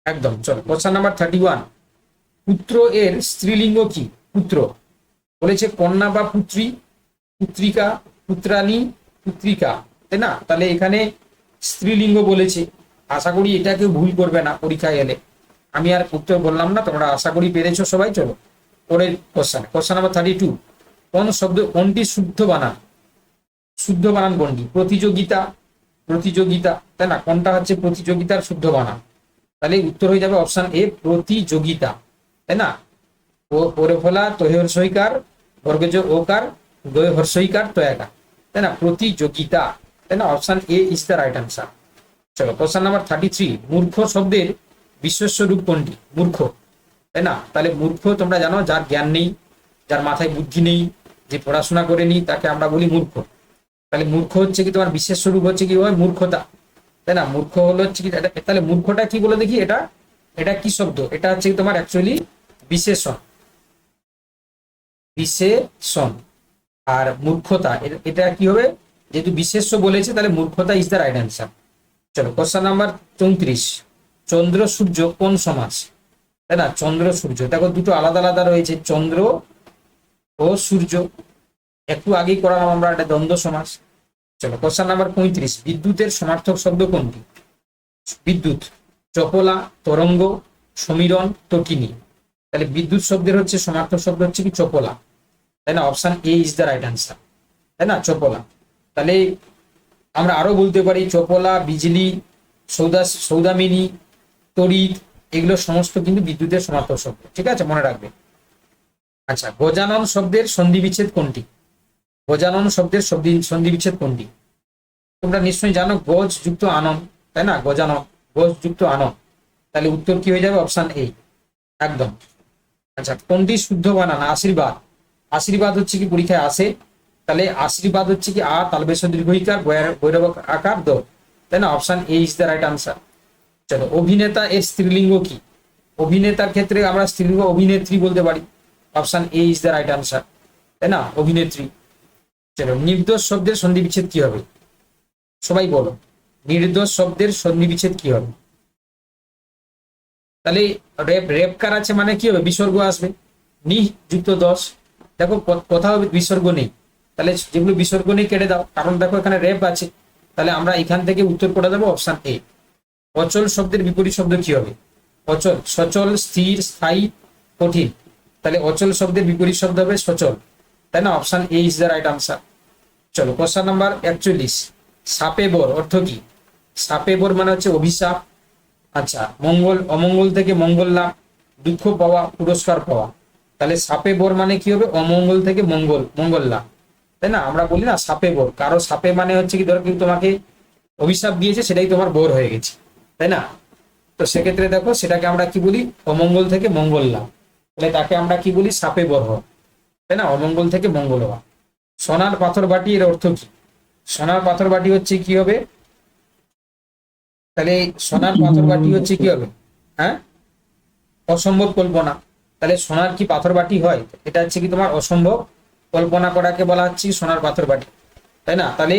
একদম। চলো কোশ্চেন নাম্বার 31, পুত্র এর স্ত্রীলিঙ্গ কি? পুত্র বলেছে কন্যা বা পুত্রী, পুত্রিকা, পুত্রানী, পুত্রিকা, তাই না? তাহলে এখানে স্ত্রীলিঙ্গ বলেছে, আশা করি এটা কেউ ভুল করবে না পরীক্ষায় এলে। আমি আর উত্তর বললাম না, তোমরা আশা করি পেরেছো সবাই। চলো পরের কোশ্চেন, কোশ্চেন নাম্বার 32, কোন শব্দ কোনটি শুদ্ধ বানান? শুদ্ধ বানান কোনটি? প্রতিযোগিতা, প্রতিযোগিতা, তাই না? কোনটা হচ্ছে প্রতিযোগিতার শুদ্ধ বানান? তাহলে উত্তর হয়ে যাবে অপশন এ, প্রতিযোগিতা, তাই না? ও ওরে ফোলা তহে হর্ষইকার, বর্গজ ওকার, দয় হর্ষইকার তয়াকার, তাই না? প্রতিযোগিতা, তাই না? Option A is the right answer. চলো কোশ্চেন নাম্বার 33, মূর্খ শব্দের বিশেষ্য রূপ কোনটি? মূর্খ, তাই না? তাহলে মূর্খ তোমরা জানো, যার জ্ঞান নেই, যার মাথায় বুদ্ধি নেই, যে পড়াশোনা করেনি, তাকে আমরা বলি মূর্খ। তাহলে মূর্খ হচ্ছে কি তোমার বিশেষ রূপ হচ্ছে কি হয়? মূর্খতা, তাই না? মূর্খ হলো হচ্ছে কি, তাহলে মূর্খটা কি বলে দেখি, এটা এটা কি শব্দ? এটা হচ্ছে কি তোমার অ্যাকচুয়ালি বিশেষণ, বিশেষণ। আর মূর্খতা এটা কি হবে? যেহেতু বিশেষ্য বলেছে, তাহলে মূর্খতা ইজ দ্য রাইট অ্যান্সার। চলো কোশ্চেন নাম্বার 34, চন্দ্র সূর্য কোন সমাস? তাই না? চন্দ্র সূর্য দেখো দুটো আলাদা আলাদা রয়েছে, চন্দ্র ও সূর্য। একটু আগেই করালাম আমরা, একটা দ্বন্দ্ব সমাস। চলো কোশ্চেন নাম্বার 35, বিদ্যুতের সমার্থক শব্দ কোনটি? বিদ্যুৎ, চপলা, তরঙ্গ, সমীরণ, তটিনী। তাহলে বিদ্যুৎ শব্দের হচ্ছে সমার্থক শব্দ হচ্ছে কি চপলা, তাই না? Option A is the right answer, তাই না? চপলা। তাহলে আমরা আরো বলতে পারি চপলা, বিজলি, সৌদামিনী, তড়িৎ, এগুলো সমস্ত কিন্তু বিদ্যুতের সমার্থক শব্দ, ঠিক আছে? মনে রাখবে। আচ্ছা, গজানন শব্দের সন্ধি বিচ্ছেদ কোনটি? গজানন শব্দের সন্ধি বিচ্ছেদ কোনটি? তোমরা নিশ্চয়ই জানো, গজ যুক্ত আনন, তাই না? গজানন, গজ যুক্ত আনন। তাহলে উত্তর কি হয়ে যাবে? অপশন এ, একদম। আচ্ছা, কোনটি শুদ্ধ বানান? আশীর্বাদ, আশীর্বাদ হচ্ছে কি পরীক্ষায় আসে, তাহলে আশীর্বাদ হচ্ছে কি আ তালবেশ দীর্ঘইকার বৈরব আকার দ, তাই না? Option A is the right answer. চলো, অভিনেতা এর স্ত্রীলিঙ্গ কি? অভিনেতার ক্ষেত্রে আমরা স্ত্রীলিঙ্গ অভিনেত্রী বলতে পারি, option A is the right answer, তাই না? অভিনেত্রী। চলো, নির্দোষ শব্দের সন্ধি বিচ্ছেদ কি হবে? সবাই বলো, নির্দোষ শব্দের সন্ধি বিচ্ছেদ কি হবে? তাহলে রেপকার আছে মানে কি হবে? বিসর্গ আসবে, নি যুক্ত দশ। দেখো কোথাও বিসর্গ নেই, তাহলে যেগুলো বিসর্গ নেই কেটে দাও, কারণ দেখো এখানে রেপ আছে। তাহলে আমরা এখান থেকে উত্তর করে দেবো অপশন এ। অচল শব্দের বিপরীত শব্দ কি হবে? অচল, সচল, স্থির, স্থায়ী, কঠিন। তাহলে অচল শব্দের বিপরীত শব্দ হবে সচল, তাই না? Option A is the right answer. চলো কোশ্চেন নাম্বার 41, সাপে বর অর্থ কি? সাপে বর মানে হচ্ছে অভিশাপ। আচ্ছা, মঙ্গল, অমঙ্গল থেকে মঙ্গল লাভ, দুঃখ পাওয়া, পুরস্কার পাওয়া। তাহলে সাপে বর মানে কি হবে? অমঙ্গল থেকে মঙ্গল, মঙ্গল লাভ, তাই না? আমরা বলি না সাপে বর, কারো সাপে মানে হচ্ছে কি ধরো কেউ তোমাকে অভিশাপ দিয়েছে, সেটাই তোমার বর হয়ে গেছে, তাই না? তো সেক্ষেত্রে দেখো সেটাকে আমরা কি বলি? অমঙ্গল থেকে মঙ্গল লাভ, তাহলে তাকে আমরা কি বলি? সাপে বর হওয়া, তাই না? অমঙ্গল থেকে মঙ্গল হওয়া। সোনার পাথর বাটি এর অর্থ কি? সোনার পাথর বাটি হচ্ছে কি হবে? তাহলে সোনার পাথর বাটি হচ্ছে কি হবে? হ্যাঁ, অসম্ভব কল্পনা। তাহলে সোনার কি পাথর বাটি হয়? এটা হচ্ছে কি তোমার অসম্ভব কল্পনা করাকে বলা হচ্ছে সোনার পাথর বাটি, তাই না? তাহলে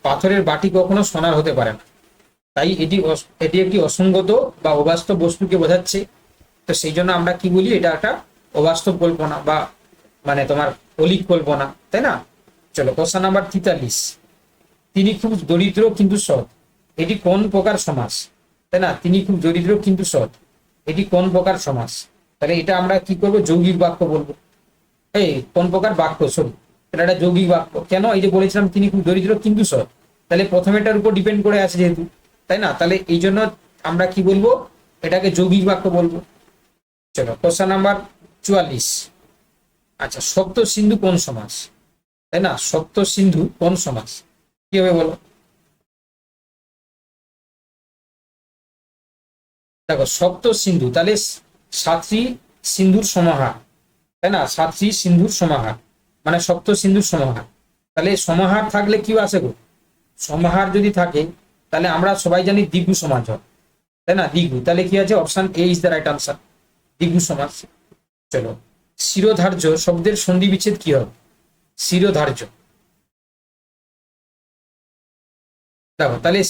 পাথরের বাটি কখনো সোনার হতে পারে না, তাই এটি একটি অসঙ্গত বা অবাস্তব বস্তুকে বোঝাচ্ছে। তো সেই জন্য আমরা কি বলি? এটা একটা অবাস্তব কল্পনা বা মানে তোমার অলিক কল্পনা, তাই না? চলো কোশ্চেন নাম্বার 43, তিনি খুব দরিদ্র কিন্তু সৎ, এটি কোন প্রকার সমাস? তাই না? তিনি খুব দরিদ্র কিন্তু সৎ, এটি কোন প্রকার সমাস? তাহলে এটা আমরা কি করব? যৌগিক বাক্য বলবো। এই কোন প্রকার বাক্য, সরি, এটা একটা যৌগিক বাক্য। কেন? এই যে বলেছিলাম তিনি খুব দরিদ্র কিন্তু সৎ, তাহলে প্রথমেটার উপর ডিপেন্ড করে আছে যেহেতু, তাই না? তাহলে এই জন্য আমরা কি বলবো? এটাকে যৌগিক বাক্য বলবো। চলো কোশ্চেন নাম্বার 44, আচ্ছা, সপ্ত সিন্ধু কোন সমাস? তাই না? সপ্ত সিন্ধু কোন সমাস? কি হবে বলো? দেখো সপ্ত সিন্ধু, তাহলে সাতটি সিন্ধুর সমাহার, তাই না? সাতটি সিন্ধুর সমাহার মানে সপ্ত সিন্ধুর সমাহার। তাহলে সমাহার থাকলে কি আসে গো? সমাহার যদি থাকে তাহলে আমরা সবাই জানি দ্বিগু সমাজ হয়, তাই না? দ্বিগু, তাহলে কি আছে? Option A is the right answer, দ্বিগু সমাজ। চলো, শিরোধার্য শব্দের সন্ধি বিচ্ছেদ কি হবে? শিরোধার্য, দেখো তাহলে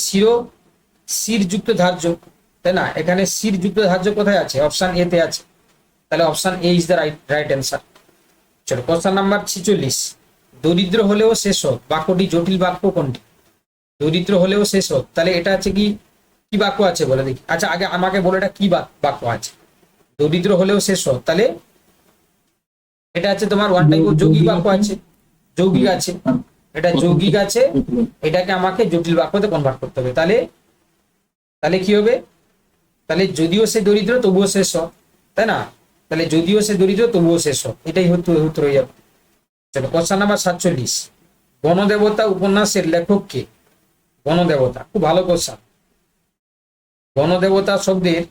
শির যুক্ত ধার্য, তাই না? এখানে সির যুক্ত ধার্য কোথায় আছে? অপশন এ তে আছে। তাহলে option A is the right answer. চলো কোশ্চেন নাম্বার 46, দরিদ্র হলেও শেষ হোক বাক্যটি জটিল বাক্য কোনটি? দরিদ্র হলেও শেষ হোক, তাহলে এটা আছে কি কি বাক্য আছে বলে দেখি। আচ্ছা আগে আমাকে বলো এটা কি বাক্য আছে? দরিদ্র হলেও শেষ হোক, তাহলে এটা আছে তোমার ওয়ান টাইপ অফ যৌগিক বাক্য আছে, যৌগিক আছে, এটা যৌগিক আছে, এটাকে আমাকে জটিল বাক্যতে কনভার্ট করতে হবে। তাহলে তাহলে কি হবে? তাহলে যদিও সে দরিদ্র তবুও শেষ হোক, তাই না? তাহলে যদিও সে দরিদ্র তবুও শেষ হোক, এটাই উত্তর হয়ে যাবে। চলো কোশ্চেন নাম্বার 47, বনদেবতা উপন্যাসের লেখক কে? বনদেবতা, খুব ভালো কোশ্চেন। বনদেবতা শব্দের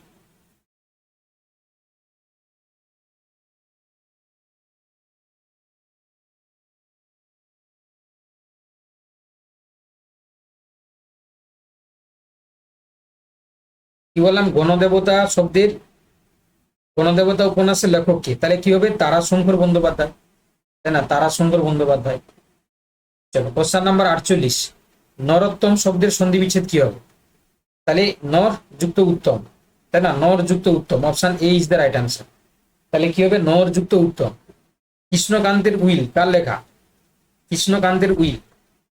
কি বললাম? গণদেবতা শব্দের, গণদেবতা উপন্যাসের লেখক কে? তাহলে কি হবে? তারাশঙ্কর বন্দ্যোপাধ্যায়, তাই না? তারাশঙ্কর বন্দ্যোপাধ্যায়। চলো কোশ্চেন নাম্বার 48, নরোত্তম শব্দের সন্ধি বিচ্ছেদ কি হবে? তাহলে নর যুক্ত উত্তম, তাই না? নর যুক্ত উত্তম, option A is the right answer. তাহলে কি হবে? নর যুক্ত উত্তম। কৃষ্ণকান্তের উইল কার লেখা? কৃষ্ণকান্তের উইল,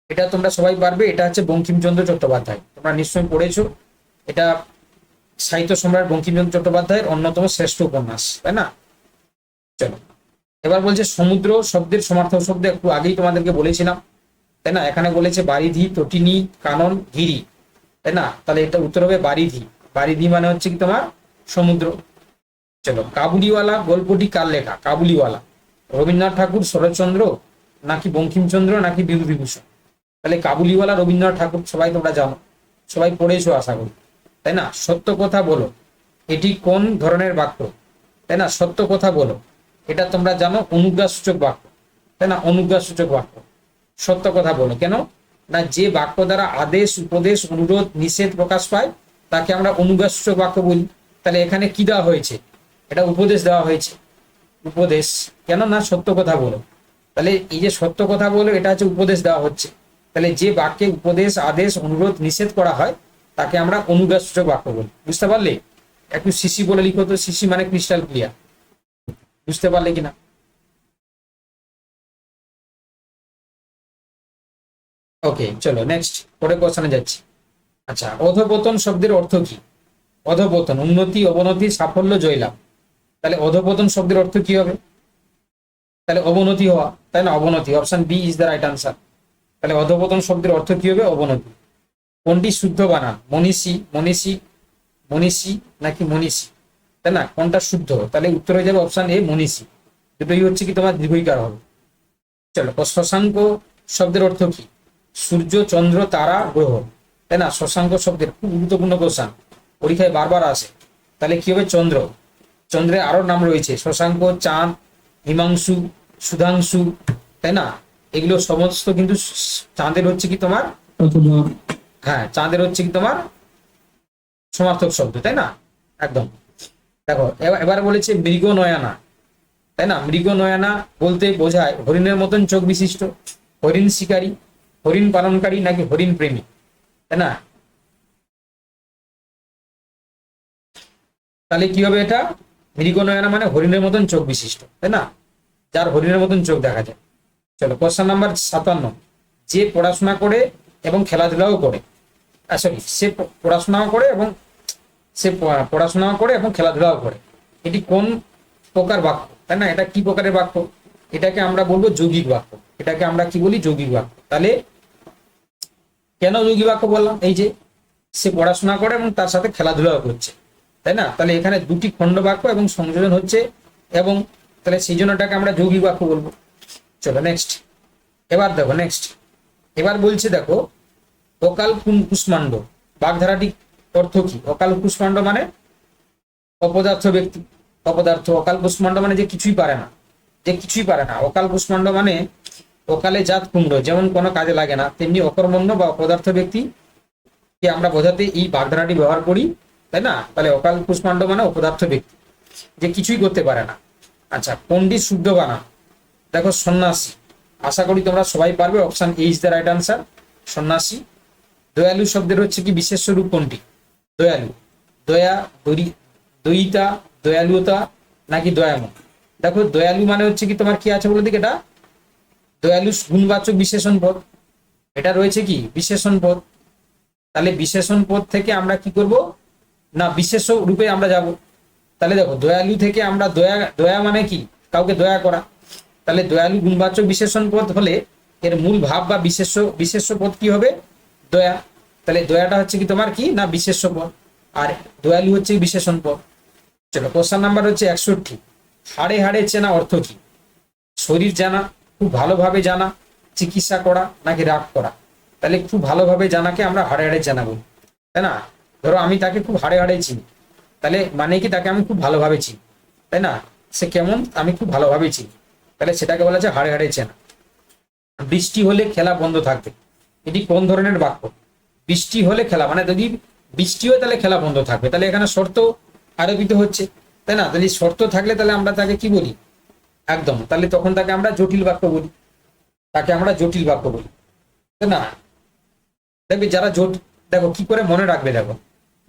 এটা তোমরা সবাই পারবে, এটা হচ্ছে বঙ্কিমচন্দ্র চট্টোপাধ্যায়, তোমরা নিশ্চয়ই পড়েছো। এটা সাহিত্য সম্রাট বঙ্কিমচন্দ্র চট্টোপাধ্যায়ের অন্যতম শ্রেষ্ঠ উপন্যাস, তাই না? চলো এবার বলছে সমুদ্র শব্দের সমার্থক শব্দ, একটু আগেই তোমাদেরকে বলেছিলাম, তাই না? এখানে বলেছে বারিধি, তটিনী, কানন, গিরি, তাই না? তাহলে এটা উত্তর হবে বারিধি। বারিধি মানে হচ্ছে কি তোমার সমুদ্র। চলো কাবুলিওয়ালা গল্পটি কার লেখা? কাবুলিওয়ালা রবীন্দ্রনাথ ঠাকুর, শরৎচন্দ্র, নাকি বঙ্কিমচন্দ্র, নাকি বিভূতিভূষণ? তাহলে কাবুলিওয়ালা রবীন্দ্রনাথ ঠাকুর, সবাই তোমরা জানো, সবাই পড়েছো আশা করি, তাই না? সত্য কথা বলো, এটি কোন ধরনের বাক্য? তাই না? সত্য কথা বলো, এটা তোমরা জানো অনুজ্ঞাসূচক বাক্য, তাই না? অনুজ্ঞাসূচক বাক্য। সত্য কথা বলো কেন না? যে বাক্য দ্বারা আদেশ, উপদেশ, অনুরোধ, নিষেধ প্রকাশ পায় তাকে আমরা অনুজ্ঞাসূচক বাক্য বলি। তাহলে এখানে কি দেওয়া হয়েছে? এটা উপদেশ দেওয়া হয়েছে, উপদেশ। কেন না? সত্য কথা বলো। তাহলে এই যে সত্য কথা বলো, এটা হচ্ছে উপদেশ দেওয়া হচ্ছে। তাহলে যে বাক্যে উপদেশ, আদেশ, অনুরোধ, নিষেধ করা হয় তাকে আমরা অনুজ্ঞাসূচক বাক্য বলি। বুঝতে পারলে? একটু সিসি বলে লিখো তো, সিসি মানে ক্রিস্টাল ক্লিয়ার। বুঝতে পারলে কিনা? ওকে চলো নেক্সট, পরে কোশ্চেনে যাচ্ছি। আচ্ছা, অধপতন শব্দের অর্থ কি? অধপতন উন্নতি, অবনতি, সাফল্য, জয়লাভ। তাহলে অধপতন শব্দের অর্থ কি হবে? তাহলে অবনতি হওয়া, তাই না? অবনতি, option B is the right answer. তাহলে অধপতন শব্দের অর্থ কি হবে? অবনতি। কোনটি শুদ্ধ বানান? মনীষী, মনীষী, মনীষী নাকি মনীষী, তাই না? কোনটা শুদ্ধ? তাহলে উত্তর হয়ে যাবে অপশন এ মনীষী। দুটোই হচ্ছে কি তোমার দীর্ঘইকার হবে। চলো শশাঙ্ক শব্দের অর্থ কি? সূর্য, চন্দ্র, তারা, গ্রহ, তাই না? শশাঙ্ক শব্দের খুব গুরুত্বপূর্ণ কোশ্চেন, পরীক্ষায় বারবার আসে। তাহলে কি হবে? চন্দ্র। চন্দ্রের আরো নাম রয়েছে, শশাঙ্ক, চাঁদ, হিমাংশু, সুধাংশু, তাই না? এগুলো সমস্ত কিন্তু চাঁদের হচ্ছে কি তোমার, হ্যাঁ চাঁদের হচ্ছে কি তোমার সমার্থক শব্দ, তাই না? একদম। দেখো এবার বলেছে মৃগ নয়না, তাই না? মৃগ নয়না বলতে বোঝায় হরিণের মতন চোখ বিশিষ্ট, হরিণ শিকারী, হরিণ পালনকারী, নাকি হরিণ প্রেমী, তাই না? তাহলে কি হবে? এটা মৃগ নয়না মানে হরিণের মতন চোখ বিশিষ্ট, তাই না? যার হরিণের মতন চোখ দেখা যায়। চলো কোশ্চেন নাম্বার 57, যে পড়াশোনা করে এবং খেলাধুলাও করে, সরি সে পড়াশোনাও করে এবং পড়াশোনাও করে এবং খেলাধুলাও করে, এটি কোন প্রকার বাক্য? তাই না? এটা কি প্রকারের বাক্য? এটাকে আমরা বলবো যৌগিক বাক্য। এটাকে আমরা কি বলি? যৌগিক বাক্য। তাহলে কেন যৌগিক বাক্য বললাম? এই যে সে পড়াশোনা করে এবং তার সাথে খেলাধুলাও করছে, তাই না? তাহলে এখানে দুটি খণ্ড বাক্য এবং সংযোজন হচ্ছে এবং, তাহলে সেই জন্য এটাকে আমরা যৌগিক বাক্য বলবো। চলো নেক্সট, এবার দেখো নেক্সট, এবার বলছে দেখো অকাল কুষ্মাণ্ড বাগধারাটি অর্থ কি? অকাল কুষ্মাণ্ড মানে অপদার্থ ব্যক্তি, অপদার্থ। অকাল কুষ্মাণ্ড মানে যে কিছুই পারে না, যে কিছুই পারে না। অকাল কুষ্মাণ্ড মানে অকালে জাত কুমড়ো, যেমন কোনো কাজে লাগে না, তেমনি অকর্মণ্য বা অপদার্থ ব্যক্তি কে আমরা বোঝাতে এই বাগধারাটি ব্যবহার করি, তাই না? তাহলে অকাল কুষ্মাণ্ড মানে অপদার্থ ব্যক্তি, যে কিছুই করতে পারে না। আচ্ছা, পণ্ডিত শুদ্ধ বানান, দেখো সন্ন্যাসী, আশা করি তোমরা সবাই পারবে, option A is the right answer, সন্ন্যাসী। দয়ালু শব্দের হচ্ছে কি বিশেষ্য রূপ কোনটি? দয়ালু, দয়া, দয়িতা, দয়ালুতা নাকি দয়াময়? দেখো দয়ালু মানে হচ্ছে কি তোমার কি আছে বলে দিকে, এটা দয়ালু গুণবাচক বিশেষণ পদ, এটা রয়েছে কি বিশেষণ পদ। তাহলে বিশেষণ পদ থেকে আমরা কি করব না বিশেষ্য রূপে আমরা যাব। তাহলে দেখো দয়ালু থেকে আমরা দয়া, দয়া মানে কি কাউকে দয়া করা, তাহলে দয়ালু গুণবাচক বিশেষণ পদ হলে এর মূল ভাব বা বিশেষ্য পদ কি হবে দয়া। তাহলে দয়াটা হচ্ছে কি তোমার কি না বিশেষ্য পদ, আর দয়ালু হচ্ছে বিশেষণ পদ। চলো কোশ্চেন নাম্বার হচ্ছে 61, হাড়ে হাড়ে চেনা অর্থ কি? শরীর জানা, খুব ভালোভাবে জানা, চিকিৎসা করা নাকি রাগ করা? তাহলে খুব ভালোভাবে জানাকে আমরা হাড়ে হাড়ে জানা বলি, তাই না? ধরো আমি তাকে খুব হাড়ে হাড়ে চিনি, তাহলে মানে কি তাকে আমি খুব ভালোভাবে চিনি, তাই না? সে কেমন আমি খুব ভালোভাবে চিনি, তাহলে সেটাকে বলা যায় হাড়ে হাড়ে চেনা। বৃষ্টি হলে খেলা বন্ধ থাকবে, এটি কোন ধরনের বাক্য? বৃষ্টি হলে খেলা মানে যদি বৃষ্টি হয় তাহলে খেলা বন্ধ থাকবে, তাহলে এখানে শর্ত আরোপিত হচ্ছে, তাই না? তাহলে শর্ত থাকলে তাহলে আমরা তাকে কি বলি একদম, তাহলে তখন তাকে আমরা জটিল বাক্য বলি, তাকে আমরা জটিল বাক্য বলি, তাই না? দেখবে যারা দেখো কি করে মনে রাখবে, দেখো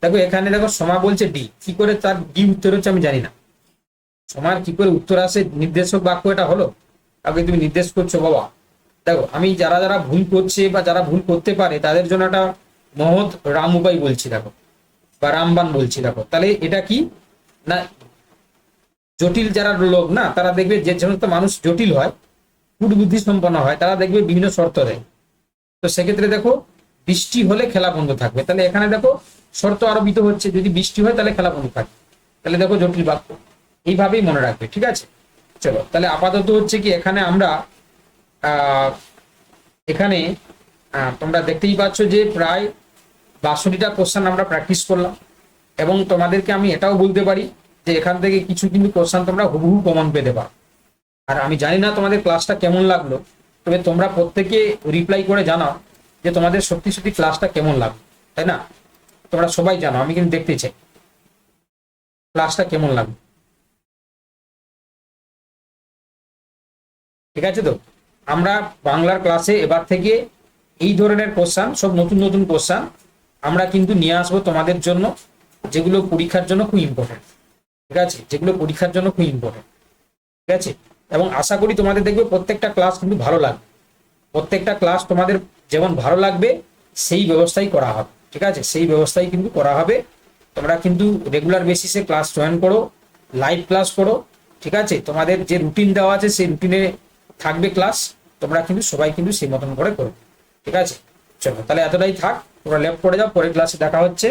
দেখো এখানে দেখো সমা বলছে ডি, কি করে তার ডি উত্তর হচ্ছে আমি জানি না, সমার কি করে উত্তর আসে? নির্দেশক বাক্য এটা হলো, কাউকে তুমি নির্দেশ করছো বাবা। দেখো আমি যারা যারা ভুল করছে বা যারা ভুল করতে পারে তাদের জন্য একটা মহৎ রাম উপায় বলছি দেখো, বা রামবান বলছি দেখো। তাহলে এটা কি না জটিল যারা লোক না তারা দেখবে যে সমস্ত মানুষ জটিল হয়, কূট বুদ্ধি সম্পন্ন হয়, তারা দেখবে বিভিন্ন শর্ত দেয়। তো সেক্ষেত্রে দেখো বৃষ্টি হলে খেলা বন্ধ থাকবে, তাহলে এখানে দেখো শর্ত আরোপিত হচ্ছে যদি বৃষ্টি হয় তাহলে খেলা বন্ধ থাকবে, তাহলে দেখো জটিল বাক্য, এইভাবেই মনে রাখবে, ঠিক আছে? চলো তাহলে আপাতত হচ্ছে কি এখানে আমরা এখানে তোমরা দেখতেই পাচ্ছ যে প্রায় 62টা কোশ্চেন আমরা প্র্যাকটিস করলাম, এবং তোমাদেরকে আমি এটাও বলতে পারি যে এখান থেকে কিছু কিন্তু কোশ্চেন তোমরা হুবহু কমন পেতে পারো। আর আমি জানি না তোমাদের ক্লাসটা কেমন লাগলো, তবে তোমরা প্রত্যেকে রিপ্লাই করে জানাও যে তোমাদের সত্যি সত্যি ক্লাসটা কেমন লাগলো, তাই না? তোমরা সবাই জানো, আমি কিন্তু দেখতে চাই ক্লাসটা কেমন লাগলো, ঠিক আছে? তো আমরা বাংলার ক্লাসে এবার থেকে এই ধরনের কোশ্চেন, সব নতুন নতুন কোশ্চেন আমরা কিন্তু নিয়ে আসবো তোমাদের জন্য, যেগুলো পরীক্ষার জন্য খুব ইম্পর্টেন্ট, ঠিক আছে? যেগুলো পরীক্ষার জন্য খুব ইম্পর্টেন্ট, ঠিক আছে? এবং আশা করি তোমাদের দেখবে প্রত্যেকটা ক্লাস কিন্তু ভালো লাগবে, প্রত্যেকটা ক্লাস তোমাদের যেমন ভালো লাগবে সেই ব্যবস্থাই করা হবে, ঠিক আছে? সেই ব্যবস্থাই কিন্তু করা হবে। তোমরা কিন্তু রেগুলার বেসিসে ক্লাস জয়েন করো, লাইভ ক্লাস করো, ঠিক আছে? তোমাদের যে রুটিন দেওয়া আছে সেই রুটিনে থাকবে ক্লাস, তোমরা কিন্তু সবাই কিন্তু সেই মতন করে করো, ঠিক আছে? চলো তাহলে এতটাই থাক, তোমরা লেফট করে যাও, পরের ক্লাসে দেখা হচ্ছে।